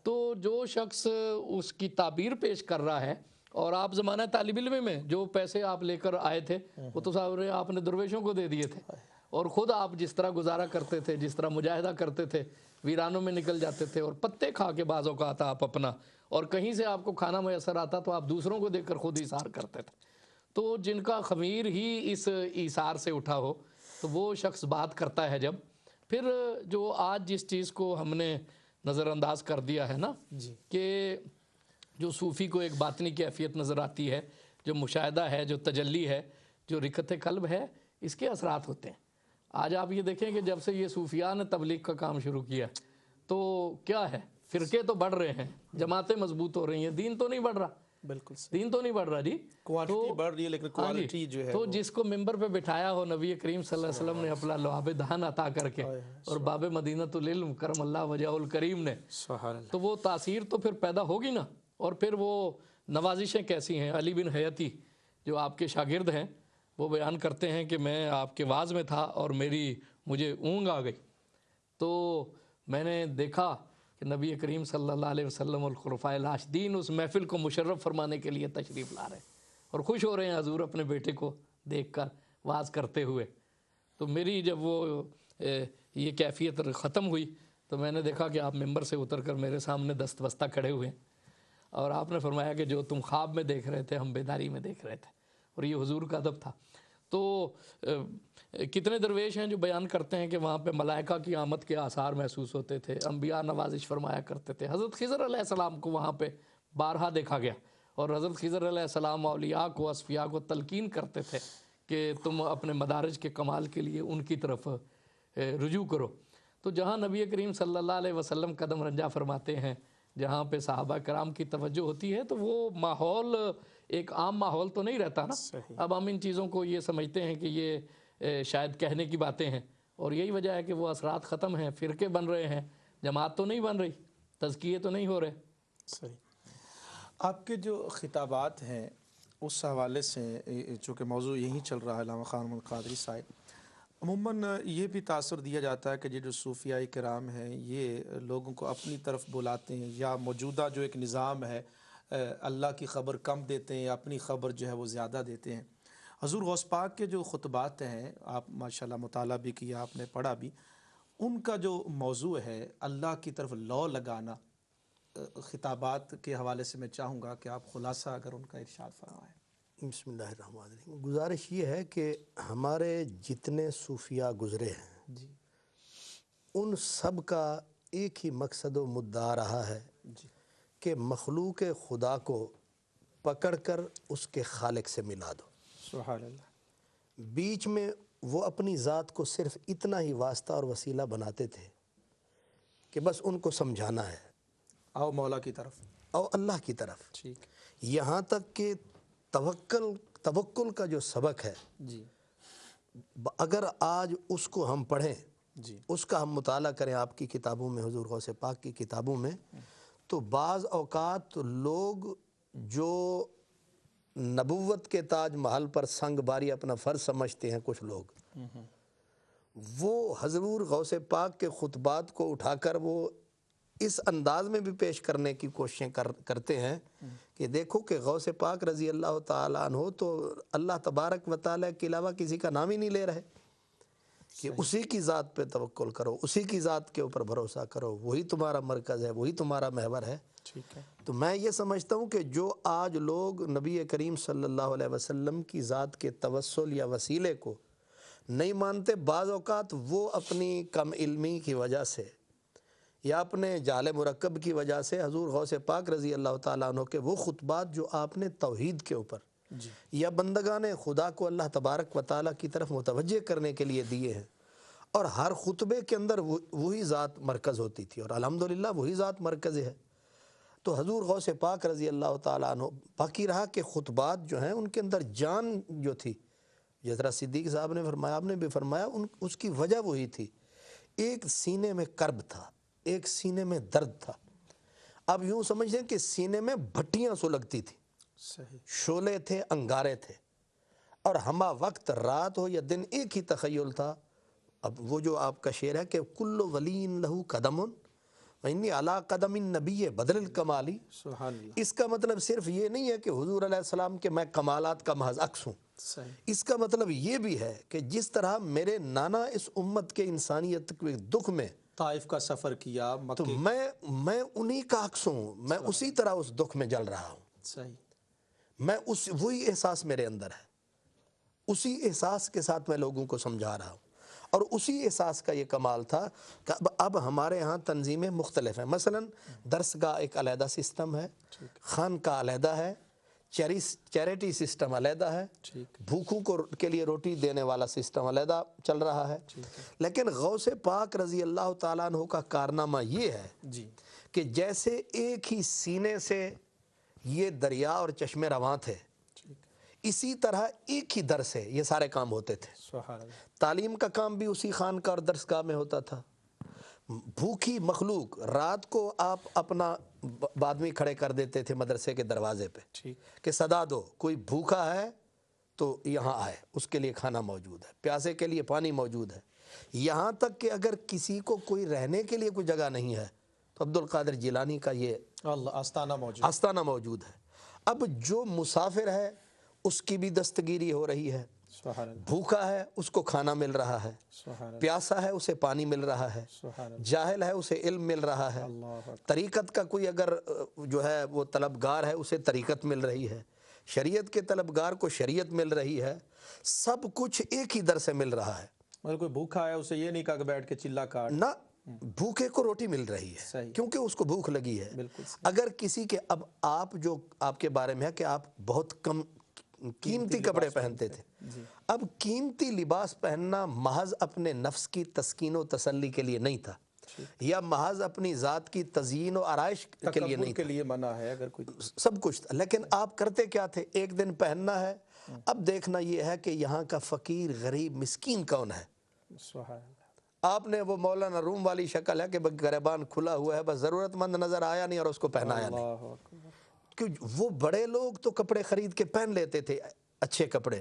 تو جو شخص اس کی تعبیر پیش کر رہا ہے، اور آپ زمانہ طالب علم میں جو پیسے آپ لے کر آئے تھے وہ تو صاحب آپ نے درویشوں کو دے دیے تھے، اور خود آپ جس طرح گزارا کرتے تھے، جس طرح مجاہدہ کرتے تھے، ویرانوں میں نکل جاتے تھے اور پتے کھا کے بعض اوقات آپ اپنا، اور کہیں سے آپ کو کھانا میسر آتا تو آپ دوسروں کو دے کر خود ایثار کرتے تھے۔ تو جن کا خمیر ہی اس ایثار سے اٹھا ہو تو وہ شخص بات کرتا ہے جب، پھر جو آج جس چیز کو ہم نے نظر انداز کر دیا ہے نا کہ جو صوفی کو ایک باطنی کیفیت نظر آتی ہے، جو مشاہدہ ہے، جو تجلی ہے، جو رکت قلب ہے، اس کے اثرات ہوتے ہیں۔ آج آپ یہ دیکھیں کہ جب سے یہ صوفیاء نے تبلیغ کا کام شروع کیا تو کیا ہے، فرقے تو بڑھ رہے ہیں، جماعتیں مضبوط ہو رہی ہیں، دین تو نہیں بڑھ رہا، بالکل دین تو نہیں بڑھ رہا جی، کوانٹٹی بڑھ رہی ہے لیکن کوالٹی جو ہے تو جس کو ممبر پہ بٹھایا ہو نبی کریم صلی اللہ علیہ وسلم نے اپنا لعاب دہن عطا کر کے اور باب مدینۃ العلم کرم اللہ وجہ الکریم نے، تو وہ تاثیر تو پھر پیدا ہوگی نا۔ اور پھر وہ نوازشیں کیسی ہیں؟ علی بن حیتی جو آپ کے شاگرد ہیں وہ بیان کرتے ہیں کہ میں آپ کے واعظ میں تھا اور مجھے اونگ آ گئی، تو میں نے دیکھا کہ نبی کریم صلی اللہ علیہ وسلم الخلفائے الراشدین اس محفل کو مشرف فرمانے کے لیے تشریف لا رہے ہیں اور خوش ہو رہے ہیں حضور اپنے بیٹے کو دیکھ کر واعظ کرتے ہوئے۔ تو میری جب وہ یہ کیفیت ختم ہوئی تو میں نے دیکھا کہ آپ ممبر سے اتر کر میرے سامنے دست بستہ کھڑے ہوئے ہیں، اور آپ نے فرمایا کہ جو تم خواب میں دیکھ رہے تھے ہم بیداری میں دیکھ رہے تھے، اور یہ حضور کا ادب تھا۔ تو کتنے درویش ہیں جو بیان کرتے ہیں کہ وہاں پہ ملائکہ کی آمد کے آثار محسوس ہوتے تھے، انبیاء نوازش فرمایا کرتے تھے۔ حضرت خضر علیہ السلام کو وہاں پہ بارہا دیکھا گیا، اور حضرت خضر علیہ السلام اولیاء کو، اصفیاء کو تلقین کرتے تھے کہ تم اپنے مدارج کے کمال کے لیے ان کی طرف رجوع کرو۔ تو جہاں نبی کریم صلی اللہ علیہ وسلم قدم رنجا فرماتے ہیں، جہاں پہ صحابہ کرام کی توجہ ہوتی ہے، تو وہ ماحول ایک عام ماحول تو نہیں رہتا نا۔ اب ہم ان چیزوں کو یہ سمجھتے ہیں کہ یہ شاید کہنے کی باتیں ہیں، اور یہی وجہ ہے کہ وہ اثرات ختم ہیں، فرقے بن رہے ہیں، جماعت تو نہیں بن رہی، تزکیے تو نہیں ہو رہے۔ صحیح۔ آپ کے جو خطابات ہیں اس حوالے سے، چونکہ موضوع یہی چل رہا ہے علامہ خان محمد قادری صاحب، عموماً یہ بھی تاثر دیا جاتا ہے کہ یہ جو صوفیاء کرام ہیں یہ لوگوں کو اپنی طرف بلاتے ہیں، یا موجودہ جو ایک نظام ہے اللہ کی خبر کم دیتے ہیں، اپنی خبر جو ہے وہ زیادہ دیتے ہیں۔ حضور غوث پاک کے جو خطبات ہیں، آپ ماشاءاللہ مطالعہ بھی کیا، آپ نے پڑھا بھی، ان کا جو موضوع ہے اللہ کی طرف لو لگانا، خطابات کے حوالے سے میں چاہوں گا کہ آپ خلاصہ اگر ان کا ارشاد فرمائیں۔ بسم اللہ الرحمن الرحیم۔ گزارش یہ ہے کہ ہمارے جتنے صوفیاء گزرے ہیں جی ان سب کا ایک ہی مقصد و مدعا رہا ہے جی کہ مخلوق خدا کو پکڑ کر اس کے خالق سے ملا دو۔ سبحان اللہ۔ بیچ میں وہ اپنی ذات کو صرف اتنا ہی واسطہ اور وسیلہ بناتے تھے کہ بس ان کو سمجھانا ہے، آؤ مولا کی طرف، اور اللہ کی طرف، ٹھیک، یہاں تک کہ توکل کا جو سبق ہے، جی اگر آج اس کو ہم پڑھیں، جی اس کا ہم مطالعہ کریں آپ کی کتابوں میں، حضور غوث پاک کی کتابوں میں، تو بعض اوقات لوگ جو نبوت کے تاج محل پر سنگ باری اپنا فرض سمجھتے ہیں، کچھ لوگ وہ حضور غوث پاک کے خطبات کو اٹھا کر وہ اس انداز میں بھی پیش کرنے کی کوششیں کرتے ہیں کہ دیکھو کہ غوث پاک رضی اللہ تعالیٰ عنہ تو اللہ تبارک و تعالیٰ کے علاوہ کسی کا نام ہی نہیں لے رہے، کہ اسی کی ذات پہ توکل کرو، اسی کی ذات کے اوپر بھروسہ کرو، وہی تمہارا مرکز ہے، وہی تمہارا محور ہے۔ ٹھیک ہے۔ تو میں یہ سمجھتا ہوں کہ جو آج لوگ نبی کریم صلی اللہ علیہ وسلم کی ذات کے توسل یا وسیلے کو نہیں مانتے، بعض اوقات وہ اپنی کم علمی کی وجہ سے یا اپنے جہل مرکب کی وجہ سے حضور غوث پاک رضی اللہ تعالیٰ عنہ کے وہ خطبات جو آپ نے توحید کے اوپر یا بندگان خدا کو اللہ تبارک و تعالیٰ کی طرف متوجہ کرنے کے لیے دیے ہیں، اور ہر خطبے کے اندر وہی ذات مرکز ہوتی تھی، اور الحمدللہ وہی ذات مرکز ہے۔ تو حضور غوث پاک رضی اللہ تعالیٰ عنہ باقی رہا کہ خطبات جو ہیں ان کے اندر جان جو تھی، جس طرح صدیق صاحب نے فرمایا، آپ نے بھی فرمایا، اس کی وجہ وہی تھی، ایک سینے میں کرب تھا، ایک سینے میں درد تھا۔ اب یوں سمجھیں کہ سینے میں بھٹیاں سلگتی تھی، شعلے تھے، انگارے تھے، اور ہمہ وقت رات ہو یا دن ایک ہی تخیل تھا۔ اب وہ جو آپ کا شعر ہے کہ کل ولین لہو قدم وانی علی قدم النبی بدل الکمالی، سبحان اللہ۔ اس کا مطلب صرف یہ نہیں ہے کہ حضور علیہ السلام کے میں کمالات کا محض عکس ہوں، اس کا مطلب یہ بھی ہے کہ جس طرح میرے نانا اس امت کے انسانیت کے دکھ میں طائف کا سفر کیا، تو میں انہی کا عکس ہوں، میں اسی طرح اس دکھ میں جل رہا ہوں، صحیح، میں وہی احساس میرے اندر ہے، اسی احساس کے ساتھ میں لوگوں کو سمجھا رہا ہوں۔ اور اسی احساس کا یہ کمال تھا کہ اب ہمارے ہاں تنظیمیں مختلف ہیں، مثلا درس گاہ ایک علیحدہ سسٹم ہے، خانقاہ علیحدہ ہے، چیریٹی سسٹم علیحدہ ہے، بھوکھوں کے لیے روٹی دینے والا سسٹم علیحدہ چل رہا ہے۔ لیکن غوث پاک رضی اللہ تعالیٰ عنہ کا کارنامہ یہ ہے کہ جیسے ایک ہی سینے سے یہ دریا اور چشمے رواں تھے، اسی طرح ایک ہی در سے یہ سارے کام ہوتے تھے۔ سبحان اللہ۔ تعلیم کا کام بھی اسی خانقاہ اور درسگاہ میں ہوتا تھا۔ بھوکی مخلوق، رات کو آپ اپنا بادمی کھڑے کر دیتے تھے مدرسے کے دروازے پہ کہ صدا دو، کوئی بھوکا ہے تو یہاں آئے، اس کے لیے کھانا موجود ہے، پیاسے کے لیے پانی موجود ہے، یہاں تک کہ اگر کسی کو کوئی رہنے کے لیے کوئی جگہ نہیں ہے تو عبد القادر جیلانی کا یہ آستانہ موجود ہے۔ اب جو مسافر ہے اس کی بھی دستگیری ہو رہی ہے، بھوکا ہے اس کو کھانا مل رہا ہے، پیاسا ہے اسے پانی مل رہا ہے، جاہل ہے اسے علم مل رہا ہے، طریقت کا کوئی اگر جو ہے وہ طلبگار ہے اسے طریقت مل رہی ہے، شریعت کے طلبگار کو شریعت مل رہی ہے، سب کچھ ایک ہی در سے مل رہا ہے۔ مطلب کوئی بھوکا ہے اسے یہ نہیں کہا کہ بیٹھ کے چلا کاٹ، نہ، بھوکے کو روٹی مل رہی ہے کیونکہ اس کو بھوک لگی ہے۔ اگر کسی کے، اب آپ جو آپ کے بارے میں ہے کہ آپ بہت کم قیمتی کپڑے پہنتے تھے، اب قیمتی لباس پہننا محض اپنے نفس کی تسکین و تسلی کے لیے نہیں تھا، یا محض اپنی ذات کی تزیین و آرائش کے لیے نہیں کے لیے منع ہے، اگر کوئی سب کچھ تھا، لیکن آپ کرتے کیا تھے؟ ایک دن پہننا ہے، اب دیکھنا یہ ہے کہ یہاں کا فقیر غریب مسکین کون ہے۔ سبحان اللہ۔ آپ نے وہ مولانا روم والی شکل ہے کہ گریبان کھلا ہوا ہے، بس ضرورت مند نظر آیا نہیں اور اس کو پہنایا نہیں، کہ وہ بڑے لوگ تو کپڑے خرید کے پہن لیتے تھے، اچھے کپڑے۔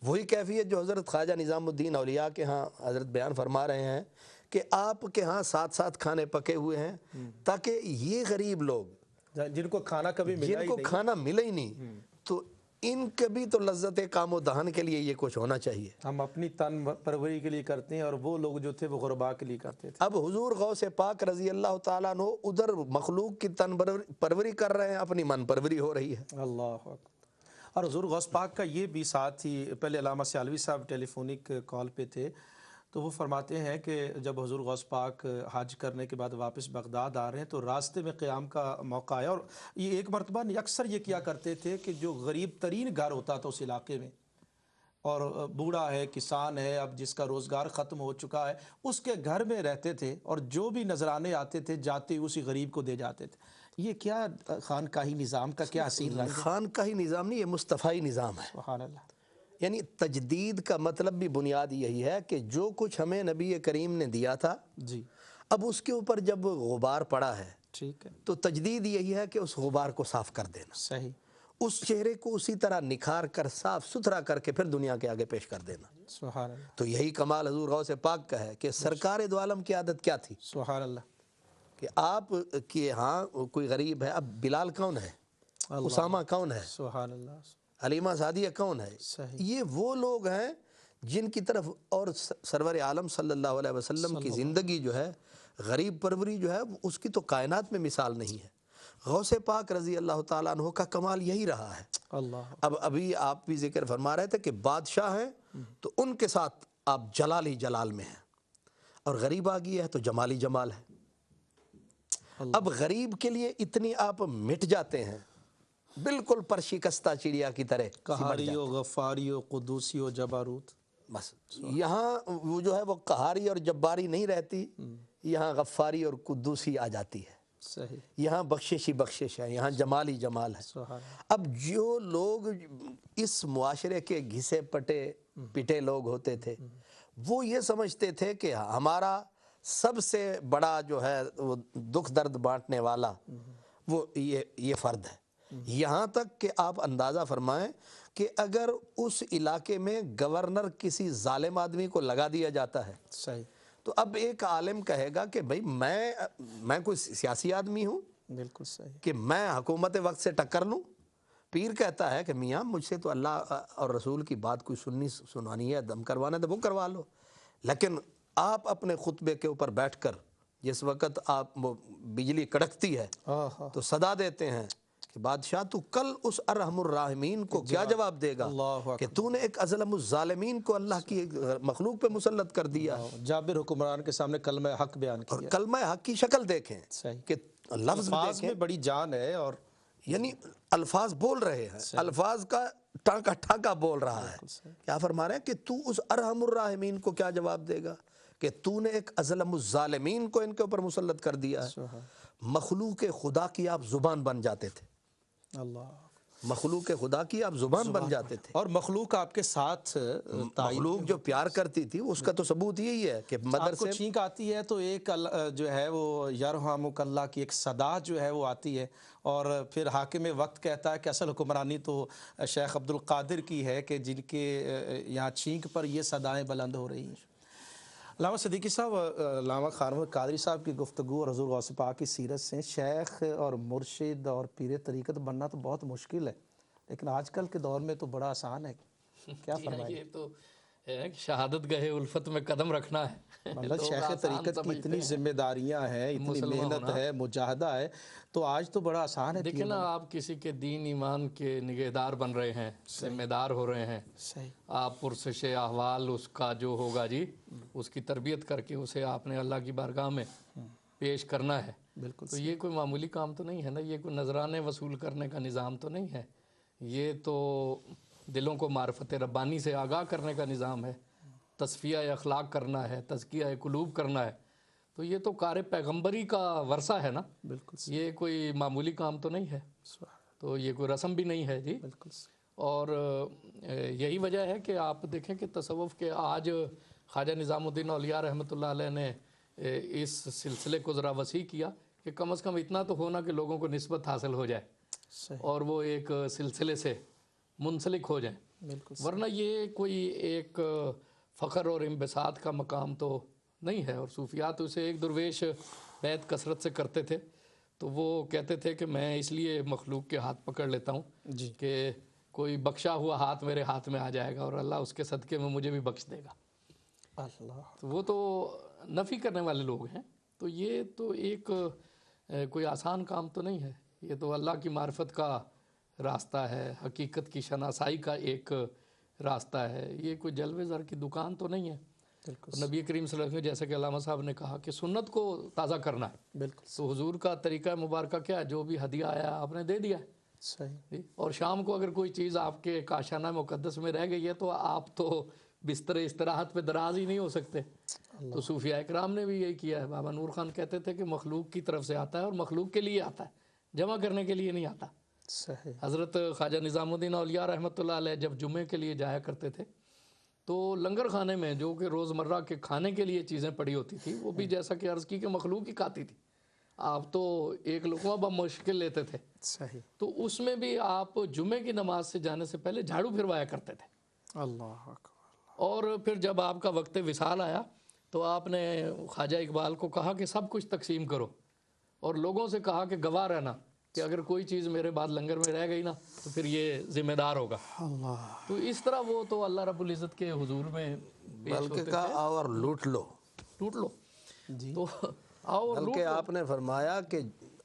وہی کیفیت جو حضرت خواجہ نظام الدین اولیاء کے ہاں حضرت بیان فرما رہے ہیں کہ آپ کے ہاں ساتھ ساتھ کھانے پکے ہوئے ہیں تاکہ یہ غریب لوگ جن کو کھانا کبھی ملا جن کو کھانا ملے ہی نہیں، تو ان کے بھی تو لذت کام و دہن کے لیے یہ کچھ ہونا چاہیے۔ ہم اپنی تن پروری کے لیے کرتے ہیں اور وہ لوگ جو تھے وہ غربا کے لیے کرتے تھے۔ اب حضور غوث پاک رضی اللہ تعالیٰ عنہ ادھر مخلوق کی تن پروری کر رہے ہیں، اپنی من پروری ہو رہی ہے۔ اللہ اکبر۔ اور حضور غوث پاک کا یہ بھی ساتھ ہی، پہلے علامہ سیالوی صاحب ٹیلی فونک کال پہ تھے تو وہ فرماتے ہیں کہ جب حضور غوث پاک حج کرنے کے بعد واپس بغداد آ رہے ہیں تو راستے میں قیام کا موقع آیا، اور یہ ایک مرتبہ نہیں، اکثر یہ کیا کرتے تھے کہ جو غریب ترین گھر ہوتا تھا اس علاقے میں، اور بوڑھا ہے، کسان ہے، اب جس کا روزگار ختم ہو چکا ہے، اس کے گھر میں رہتے تھے اور جو بھی نذرانے آتے تھے جاتے اسی غریب کو دے جاتے تھے۔ یہ کیا خانقاہی نظام کا کیا حسین رنگ ہے۔ خانقاہی نظام نہیں، یہ مصطفی نظام ہے۔ سبحان اللہ۔ یعنی تجدید کا مطلب بھی بنیاد یہی ہے کہ جو کچھ ہمیں نبی کریم نے دیا تھا، جی، اب اس کے اوپر جب غبار پڑا ہے ٹھیک ہے، تو تجدید یہی ہے کہ اس غبار کو صاف کر دینا، صحیح، اس چہرے کو اسی طرح نکھار کر صاف ستھرا کر کے پھر دنیا کے آگے پیش کر دینا۔ سبحان اللہ، تو یہی کمال حضور غوث پاک کا ہے کہ سرکار دو عالم کی عادت کیا تھی سبحان اللہ، کہ آپ کے ہاں کوئی غریب ہے، اب بلال کون ہے، اسامہ کون ہے، سبحان اللہ، حلیمہ سعدیہ کون ہے، یہ وہ لوگ ہیں جن کی طرف، اور سرور عالم صلی اللہ علیہ وسلم کی زندگی جو ہے، غریب پروری جو ہے، اس کی تو کائنات میں مثال نہیں ہے۔ غوث پاک رضی اللہ تعالیٰ عنہ کا کمال یہی رہا ہے۔ اللہ، اب ابھی آپ بھی ذکر فرما رہے تھے کہ بادشاہ ہیں تو ان کے ساتھ آپ جلال ہی جلال میں ہیں، اور غریب آ گئی ہے تو جمال ہی جمال ہے۔ اب غریب کے لیے اتنی آپ مٹ جاتے ہیں بالکل پرشکستہ چڑیا کی طرح سمٹ قہاری جاتے و غفاری و قدوسی و جباروت. بس یہاں وہ جو ہے وہ قہاری اور جباری نہیں رہتی، یہاں غفاری اور قدوسی آ جاتی ہے. صحیح. یہاں بخشش ہی بخشش ہے، یہاں جمال ہی جمال ہے. سبحان. اب جو لوگ اس معاشرے کے گھسے پٹے لوگ ہوتے تھے، وہ یہ سمجھتے تھے کہ ہمارا سب سے بڑا جو ہے وہ دکھ درد بانٹنے والا وہ یہ فرد ہے. یہاں تک کہ آپ اندازہ فرمائیں کہ اگر اس علاقے میں گورنر کسی ظالم آدمی کو لگا دیا جاتا ہے صحیح. تو اب ایک عالم کہے گا کہ بھئی میں کوئی سیاسی آدمی ہوں بالکل صحیح. کہ میں حکومت وقت سے ٹکر لوں. پیر کہتا ہے کہ میاں مجھ سے تو اللہ اور رسول کی بات کوئی سنانی ہے، دم کروانا ہے تو وہ کروا لو. لیکن آپ اپنے خطبے کے اوپر بیٹھ کر جس وقت آپ بجلی کڑکتی ہے تو صدا دیتے ہیں کہ بادشاہ تو کل اس ارحم الراحمین کو کیا جواب دے گا کہ تو نے ایک اظلم الظالمین کو اللہ کی ایک مخلوق پہ مسلط کر دیا. جابر حکمران کے سامنے کلمہ حق بیان اور کیا. کلمہ حق کی شکل دیکھیں صحیح. کہ لفظ الفاظ دیکھیں، میں بڑی جان ہے اور یعنی الفاظ بول رہے ہیں، الفاظ کا ٹانکا ٹھاکا بول رہا ہے. کیا فرما رہے ہیں کہ تو اس ارحم الراحمین کو کیا جواب دے گا کہ تو نے ایک اظلم الظالمین کو ان کے اوپر مسلط کر دیا ہے. مخلوق خدا کی آپ زبان بن جاتے تھے، اللہ. مخلوق خدا کی آپ زبان بن جاتے تھے. اور مخلوق آپ کے ساتھ مخلوق جو پیار کرتی تھی اس کا تو ثبوت یہی ہے کہ آپ کو مدرسے چھینک آتی ہے تو ایک جو ہے وہ یرحمک اللہ کی ایک صدا جو ہے وہ آتی ہے، اور پھر حاکم وقت کہتا ہے کہ اصل حکمرانی تو شیخ عبد القادر کی ہے کہ جن کے یہاں چھینک پر یہ صدائیں بلند ہو رہی ہیں. علامہ صدیقی صاحب، علامہ خان محمد قادری صاحب کی گفتگو اور حضور غوث پاک کی سیرت سے شیخ اور مرشد اور پیر طریقت بننا تو بہت مشکل ہے، لیکن آج کل کے دور میں تو بڑا آسان ہے. کیا فرمائیں؟ یہ تو ہے کہ شہادت گاہ الفت میں قدم رکھنا ہے. مطلب لوگ شیخ آسان طریقت کی سمجھتے اتنی ہیں. ذمہ داریاں ہیں، اتنی مسلمان محنت ہونا. ہے، مجاہدہ ہے، تو آج تو بڑا آسان ہے. دیکھیں نا، آپ کسی کے دین ایمان کے نگہدار بن رہے ہیں، ذمہ دار ہو رہے ہیں. صحیح. آپ پرسش احوال اس کا جو ہوگا جی، اس کی تربیت کر کے اسے آپ نے اللہ کی بارگاہ میں پیش کرنا ہے. بالکل. تو یہ کوئی معمولی کام تو نہیں ہے نا، یہ کوئی نذرانے وصول کرنے کا نظام تو نہیں ہے. یہ تو دلوں کو معرفت ربانی سے آگاہ کرنے کا نظام ہے، تصفیہ اخلاق کرنا ہے، تزکیہ قلوب کرنا ہے. تو یہ تو کار پیغمبری کا ورثہ ہے نا. بالکل. یہ کوئی معمولی کام تو نہیں ہے، تو یہ کوئی رسم بھی نہیں ہے جی. بالکل. اور یہی وجہ ہے کہ آپ دیکھیں کہ تصوف کے آج خواجہ نظام الدین اولیاء رحمۃ اللہ علیہ نے اس سلسلے کو ذرا وسیع کیا کہ کم از کم اتنا تو ہونا کہ لوگوں کو نسبت حاصل ہو جائے اور وہ ایک سلسلے سے منسلک ہو جائیں. ورنہ یہ کوئی ایک فخر اور انبساط کا مقام تو نہیں ہے. اور صوفیات اسے ایک درویش بیعت کثرت سے کرتے تھے، تو وہ کہتے تھے کہ میں اس لیے مخلوق کے ہاتھ پکڑ لیتا ہوں کہ کوئی بخشا ہوا ہاتھ میرے ہاتھ میں آ جائے گا اور اللہ اس کے صدقے میں مجھے بھی بخش دے گا. اللہ. تو وہ تو نفی کرنے والے لوگ ہیں. تو یہ تو ایک کوئی آسان کام تو نہیں ہے. یہ تو اللہ کی معرفت کا راستہ ہے، حقیقت کی شناسائی کا ایک راستہ ہے. یہ کوئی جلوے زر کی دکان تو نہیں ہے. نبی کریم صلی اللہ علیہ وسلم جیسے کہ علامہ صاحب نے کہا کہ سنت کو تازہ کرنا ہے. بالکل. تو حضور کا طریقہ مبارکہ کیا ہے؟ جو بھی ہدیہ آیا آپ نے دے دیا ہے. صحیح. اور شام کو اگر کوئی چیز آپ کے کاشانہ مقدس میں رہ گئی ہے تو آپ تو بستر استراحت پہ دراز ہی نہیں ہو سکتے. تو صوفیاء اکرام نے بھی یہی کیا ہے. بابا نور خان کہتے تھے کہ مخلوق کی طرف سے آتا ہے اور مخلوق کے لیے آتا ہے، جمع کرنے کے لیے نہیں آتا. صحیح. حضرت خواجہ نظام الدین اولیاء رحمۃ اللہ علیہ جب جمعے کے لیے جایا کرتے تھے تو لنگر خانے میں جو کہ روزمرہ کے کھانے کے لیے چیزیں پڑی ہوتی تھی، وہ بھی جیسا کہ عرض کی کہ مخلوق ہی کھاتی تھی. آپ تو ایک لقمہ بمشکل لیتے تھے. صحیح. تو اس میں بھی آپ جمعے کی نماز سے جانے سے پہلے جھاڑو پھروایا کرتے تھے. اللہ اکبر. اور پھر جب آپ کا وقت وصال آیا تو آپ نے خواجہ اقبال کو کہا کہ سب کچھ تقسیم کرو، اور لوگوں سے کہا کہ گواہ رہنا کہ اگر کوئی چیز میرے بعد لنگر میں رہ گئی نا تو پھر یہ ذمہ دار ہوگا. اللہ. تو اس طرح وہ تو اللہ رب العزت کے حضور میں پیش بلکہ ہوتے کہا تھے. آؤ اور لوٹ لو. ٹوٹ لو جی. تو آؤ اور لوٹ بلکہ لو. آپ نے فرمایا کہ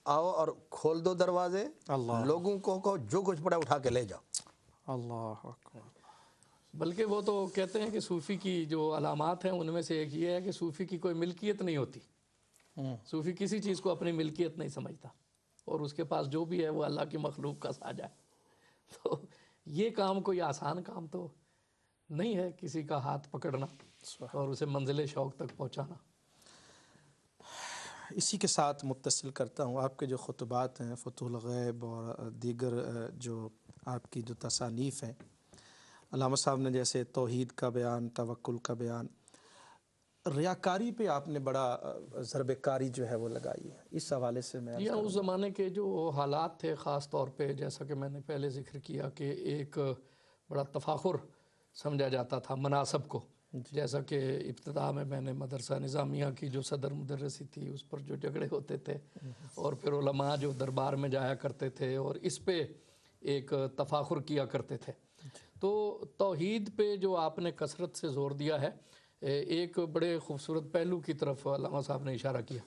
آؤ اور کھول دو دروازے، اللہ. لوگوں کو جو کچھ پڑا اٹھا کے لے جاؤ. اللہ اکبر. بلکہ وہ تو کہتے ہیں کہ صوفی کی جو علامات ہیں ان میں سے ایک یہ ہے کہ صوفی کی کوئی ملکیت نہیں ہوتی. صوفی کسی چیز کو اپنی ملکیت نہیں سمجھتا. اور اس کے پاس جو بھی ہے وہ اللہ کی مخلوق کا ساجا ہے۔ تو یہ کام کوئی آسان کام تو نہیں ہے، کسی کا ہاتھ پکڑنا اور اسے منزل شوق تک پہنچانا۔ اسی کے ساتھ متصل کرتا ہوں، آپ کے جو خطبات ہیں فتح الغیب اور دیگر جو آپ کی جو تصانیف ہیں، علامہ صاحب نے جیسے توحید کا بیان، توکل کا بیان، ریاکاری پہ آپ نے بڑا ضرب کاری جو ہے وہ لگائی ہے، اس حوالے سے میں یہ اس زمانے کے جو حالات تھے، خاص طور پہ جیسا کہ میں نے پہلے ذکر کیا کہ ایک بڑا تفاخر سمجھا جاتا تھا مناصب کو، جیسا کہ ابتدا میں نے مدرسہ نظامیہ کی جو صدر مدرسی تھی اس پر جو جھگڑے ہوتے تھے، اور پھر علماء جو دربار میں جایا کرتے تھے اور اس پہ ایک تفاخر کیا کرتے تھے۔ تو توحید پہ جو آپ نے کثرت سے زور دیا ہے، ایک بڑے خوبصورت پہلو کی طرف علامہ صاحب نے اشارہ کیا۔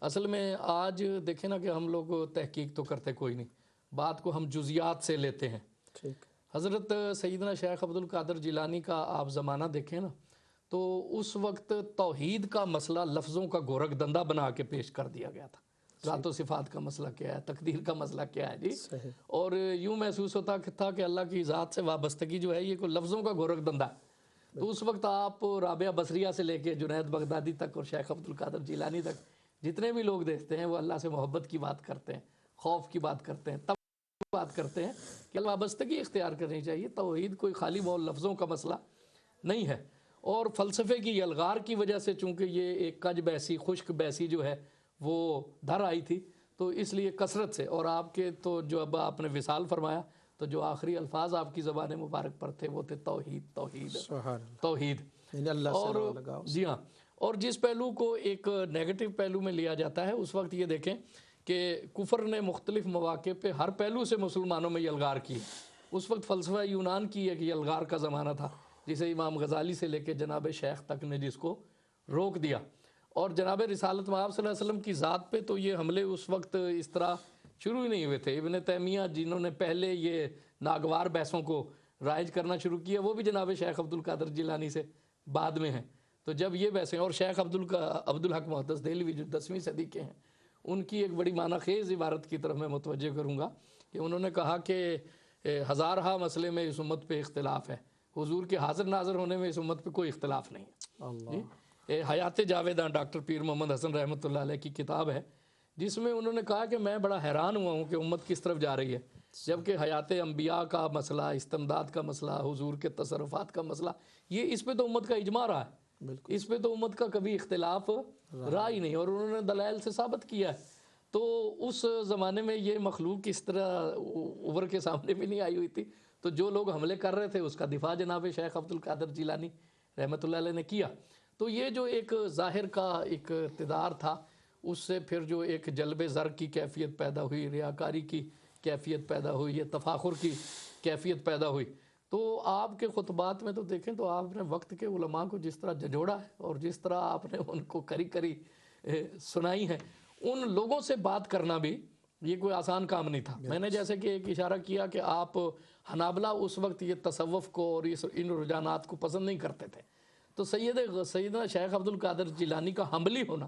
اصل میں آج دیکھیں نا کہ ہم لوگ تحقیق تو کرتے کوئی نہیں، بات کو ہم جزیات سے لیتے ہیں۔ حضرت سیدنا شیخ عبد القادر جیلانی کا آپ زمانہ دیکھیں نا، تو اس وقت توحید کا مسئلہ لفظوں کا گورکھ دندہ بنا کے پیش کر دیا گیا تھا۔ ذات و صفات کا مسئلہ کیا ہے، تقدیر کا مسئلہ کیا ہے جی، اور یوں محسوس ہوتا تھا کہ اللہ کی ذات سے وابستگی جو ہے یہ کوئی لفظوں کا گورکھ دندہ ہے۔ تو اس وقت آپ رابعہ بصریہ سے لے کے جنید بغدادی تک اور شیخ عبد القادر جیلانی تک جتنے بھی لوگ دیکھتے ہیں وہ اللہ سے محبت کی بات کرتے ہیں، خوف کی بات کرتے ہیں، تب بات کرتے ہیں کہ وابستگی اختیار کرنی چاہیے۔ توحید کوئی خالی وہ لفظوں کا مسئلہ نہیں ہے، اور فلسفے کی یلغار کی وجہ سے چونکہ یہ ایک کج بیسی، خشک بیسی جو ہے وہ دھر آئی تھی، تو اس لیے کثرت سے، اور آپ کے تو جو اب آپ نے وصال فرمایا تو جو آخری الفاظ آپ کی زبان مبارک پر تھے وہ تھے توحید توحید توحید، اور جی ہاں، اور جس پہلو کو ایک نیگیٹو پہلو میں لیا جاتا ہے، اس وقت یہ دیکھیں کہ کفر نے مختلف مواقع پہ ہر پہلو سے مسلمانوں میں یلغار کی۔ اس وقت فلسفہ یونان کی ایک یلغار کا زمانہ تھا، جسے امام غزالی سے لے کے جناب شیخ تک نے جس کو روک دیا، اور جناب رسالت مآب صلی اللہ علیہ وسلم کی ذات پہ تو یہ حملے اس وقت اس طرح شروع ہی نہیں ہوئے تھے۔ ابن تیمیہ جنہوں نے پہلے یہ ناگوار بحثوں کو رائج کرنا شروع کیا، وہ بھی جناب شیخ عبد القادر جیلانی سے بعد میں ہیں۔ تو جب یہ بحثیں، اور شیخ عبد الحق محدث دہلوی جو 10ویں صدی کے ہیں، ان کی ایک بڑی معنی خیز عبارت کی طرف میں متوجہ کروں گا کہ انہوں نے کہا کہ ہزارہا مسئلے میں اس امت پہ اختلاف ہے، حضور کے حاضر ناظر ہونے میں اس امت پہ کوئی اختلاف نہیں ہے۔ حیات جاویداں ڈاکٹر پیر محمد حسن رحمۃ اللہ علیہ کی کتاب ہے، جس میں انہوں نے کہا کہ میں بڑا حیران ہوا ہوں کہ امت کس طرف جا رہی ہے، جبکہ حیات انبیاء کا مسئلہ، استمداد کا مسئلہ، حضور کے تصرفات کا مسئلہ، یہ اس پہ تو امت کا اجماع رہا ہے، اس پہ تو امت کا کبھی اختلاف رہا ہی نہیں، اور انہوں نے دلائل سے ثابت کیا ہے۔ تو اس زمانے میں یہ مخلوق اس طرح ابھر کے سامنے بھی نہیں آئی ہوئی تھی، تو جو لوگ حملے کر رہے تھے اس کا دفاع جناب شیخ عبد القادر جیلانی رحمۃ اللہ علیہ نے کیا۔ تو یہ جو ایک ظاہر کا ایک اقتدار تھا، اس سے پھر جو ایک جلب زر کی کیفیت پیدا ہوئی، ریاکاری کی کیفیت پیدا ہوئی، یہ تفاخر کی کیفیت پیدا ہوئی۔ تو آپ کے خطبات میں تو دیکھیں تو آپ نے وقت کے علماء کو جس طرح جھنجھوڑا ہے اور جس طرح آپ نے ان کو کری کری سنائی ہے، ان لوگوں سے بات کرنا بھی یہ کوئی آسان کام نہیں تھا۔ میں نے جیسے کہ ایک اشارہ کیا کہ آپ حنابلہ اس وقت یہ تصوف کو اور ان رجحانات کو پسند نہیں کرتے تھے، تو سیدنا شیخ عبد القادر جیلانی کا حنبلی ہونا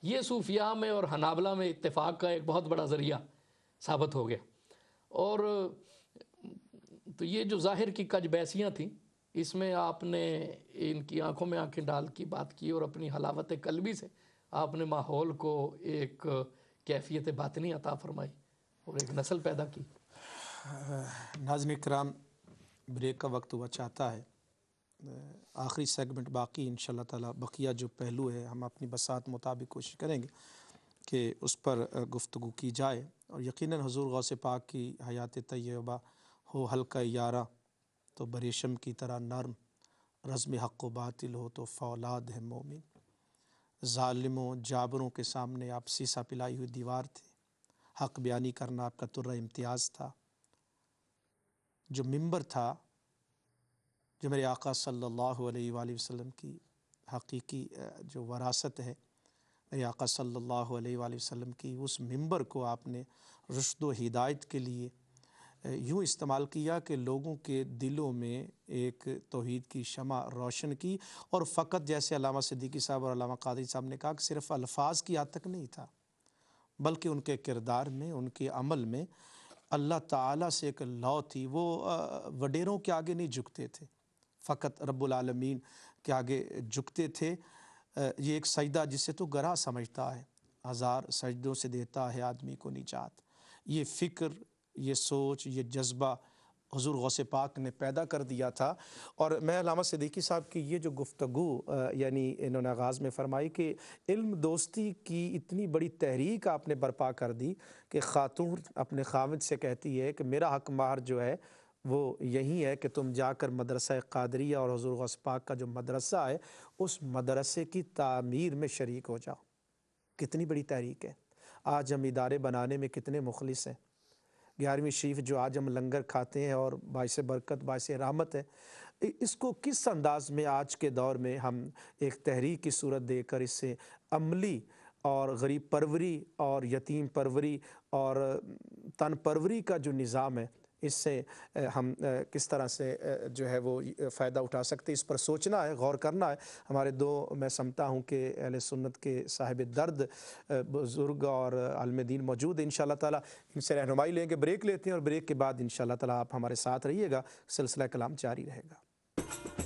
یہ صوفیاء میں اور حنابلہ میں اتفاق کا ایک بہت بڑا ذریعہ ثابت ہو گیا۔ اور تو یہ جو ظاہر کی کج بیسیاں تھیں، اس میں آپ نے ان کی آنکھوں میں آنکھیں ڈال کی بات کی، اور اپنی حلاوت قلبی سے آپ نے ماحول کو ایک کیفیت باطنی عطا فرمائی اور ایک نسل پیدا کی۔ ناظرین کرام، بریک کا وقت ہوا چاہتا ہے، آخری سیگمنٹ باقی، انشاءاللہ تعالی بقیہ جو پہلو ہے ہم اپنی بساط مطابق کوشش کریں گے کہ اس پر گفتگو کی جائے، اور یقیناً حضور غوث پاک کی حیات طیبہ ہو حلقہ یارہ تو بریشم کی طرح نرم، رزم حق و باطل ہو تو فولاد ہے مومن، ظالموں جابروں کے سامنے آپ سیسا پلائی ہوئی دیوار تھے، حق بیانی کرنا آپ کا ترہ امتیاز تھا۔ جو ممبر تھا، جو میرے آقا صلی اللہ علیہ وآلہ وسلم کی حقیقی جو وراثت ہے، میرے آقا صلی اللہ علیہ وآلہ وسلم کی، اس ممبر کو آپ نے رشد و ہدایت کے لیے یوں استعمال کیا کہ لوگوں کے دلوں میں ایک توحید کی شمع روشن کی، اور فقط جیسے علامہ صدیقی صاحب اور علامہ قادری صاحب نے کہا کہ صرف الفاظ کی حد تک نہیں تھا، بلکہ ان کے کردار میں، ان کے عمل میں اللہ تعالیٰ سے ایک لو تھی۔ وہ وڈیروں کے آگے نہیں جھکتے تھے، فقط رب العالمین کے آگے جھکتے تھے۔ یہ ایک سجدہ جسے تو گراں سمجھتا ہے، ہزار سجدوں سے دیتا ہے آدمی کو نجات۔ یہ فکر، یہ سوچ، یہ جذبہ حضور غوث پاک نے پیدا کر دیا تھا۔ اور میں علامہ صدیقی صاحب کی یہ جو گفتگو یعنی انہوں نے آغاز میں فرمائی کہ علم دوستی کی اتنی بڑی تحریک آپ نے برپا کر دی کہ خاتون اپنے خاوند سے کہتی ہے کہ میرا حق مہر جو ہے وہ یہی ہے کہ تم جا کر مدرسہ قادریہ اور حضور غوث پاک کا جو مدرسہ ہے اس مدرسے کی تعمیر میں شریک ہو جاؤ۔ کتنی بڑی تحریک ہے۔ آج ہم ادارے بنانے میں کتنے مخلص ہیں۔ 11ویں شریف جو آج ہم لنگر کھاتے ہیں اور باعث برکت، باعث رحمت ہے، اس کو کس انداز میں آج کے دور میں ہم ایک تحریک کی صورت دے کر اس سے عملی اور غریب پروری اور یتیم پروری اور تن پروری کا جو نظام ہے، اس سے ہم کس طرح سے جو ہے وہ فائدہ اٹھا سکتے، اس پر سوچنا ہے، غور کرنا ہے۔ ہمارے دو میں سمجھتا ہوں کہ اہل سنت کے صاحب درد بزرگ اور عالم دین موجود ہیں، انشاءاللہ تعالیٰ ان سے رہنمائی لیں گے۔ بریک لیتے ہیں اور بریک کے بعد انشاءاللہ تعالیٰ آپ ہمارے ساتھ رہیے گا، سلسلہ کلام جاری رہے گا۔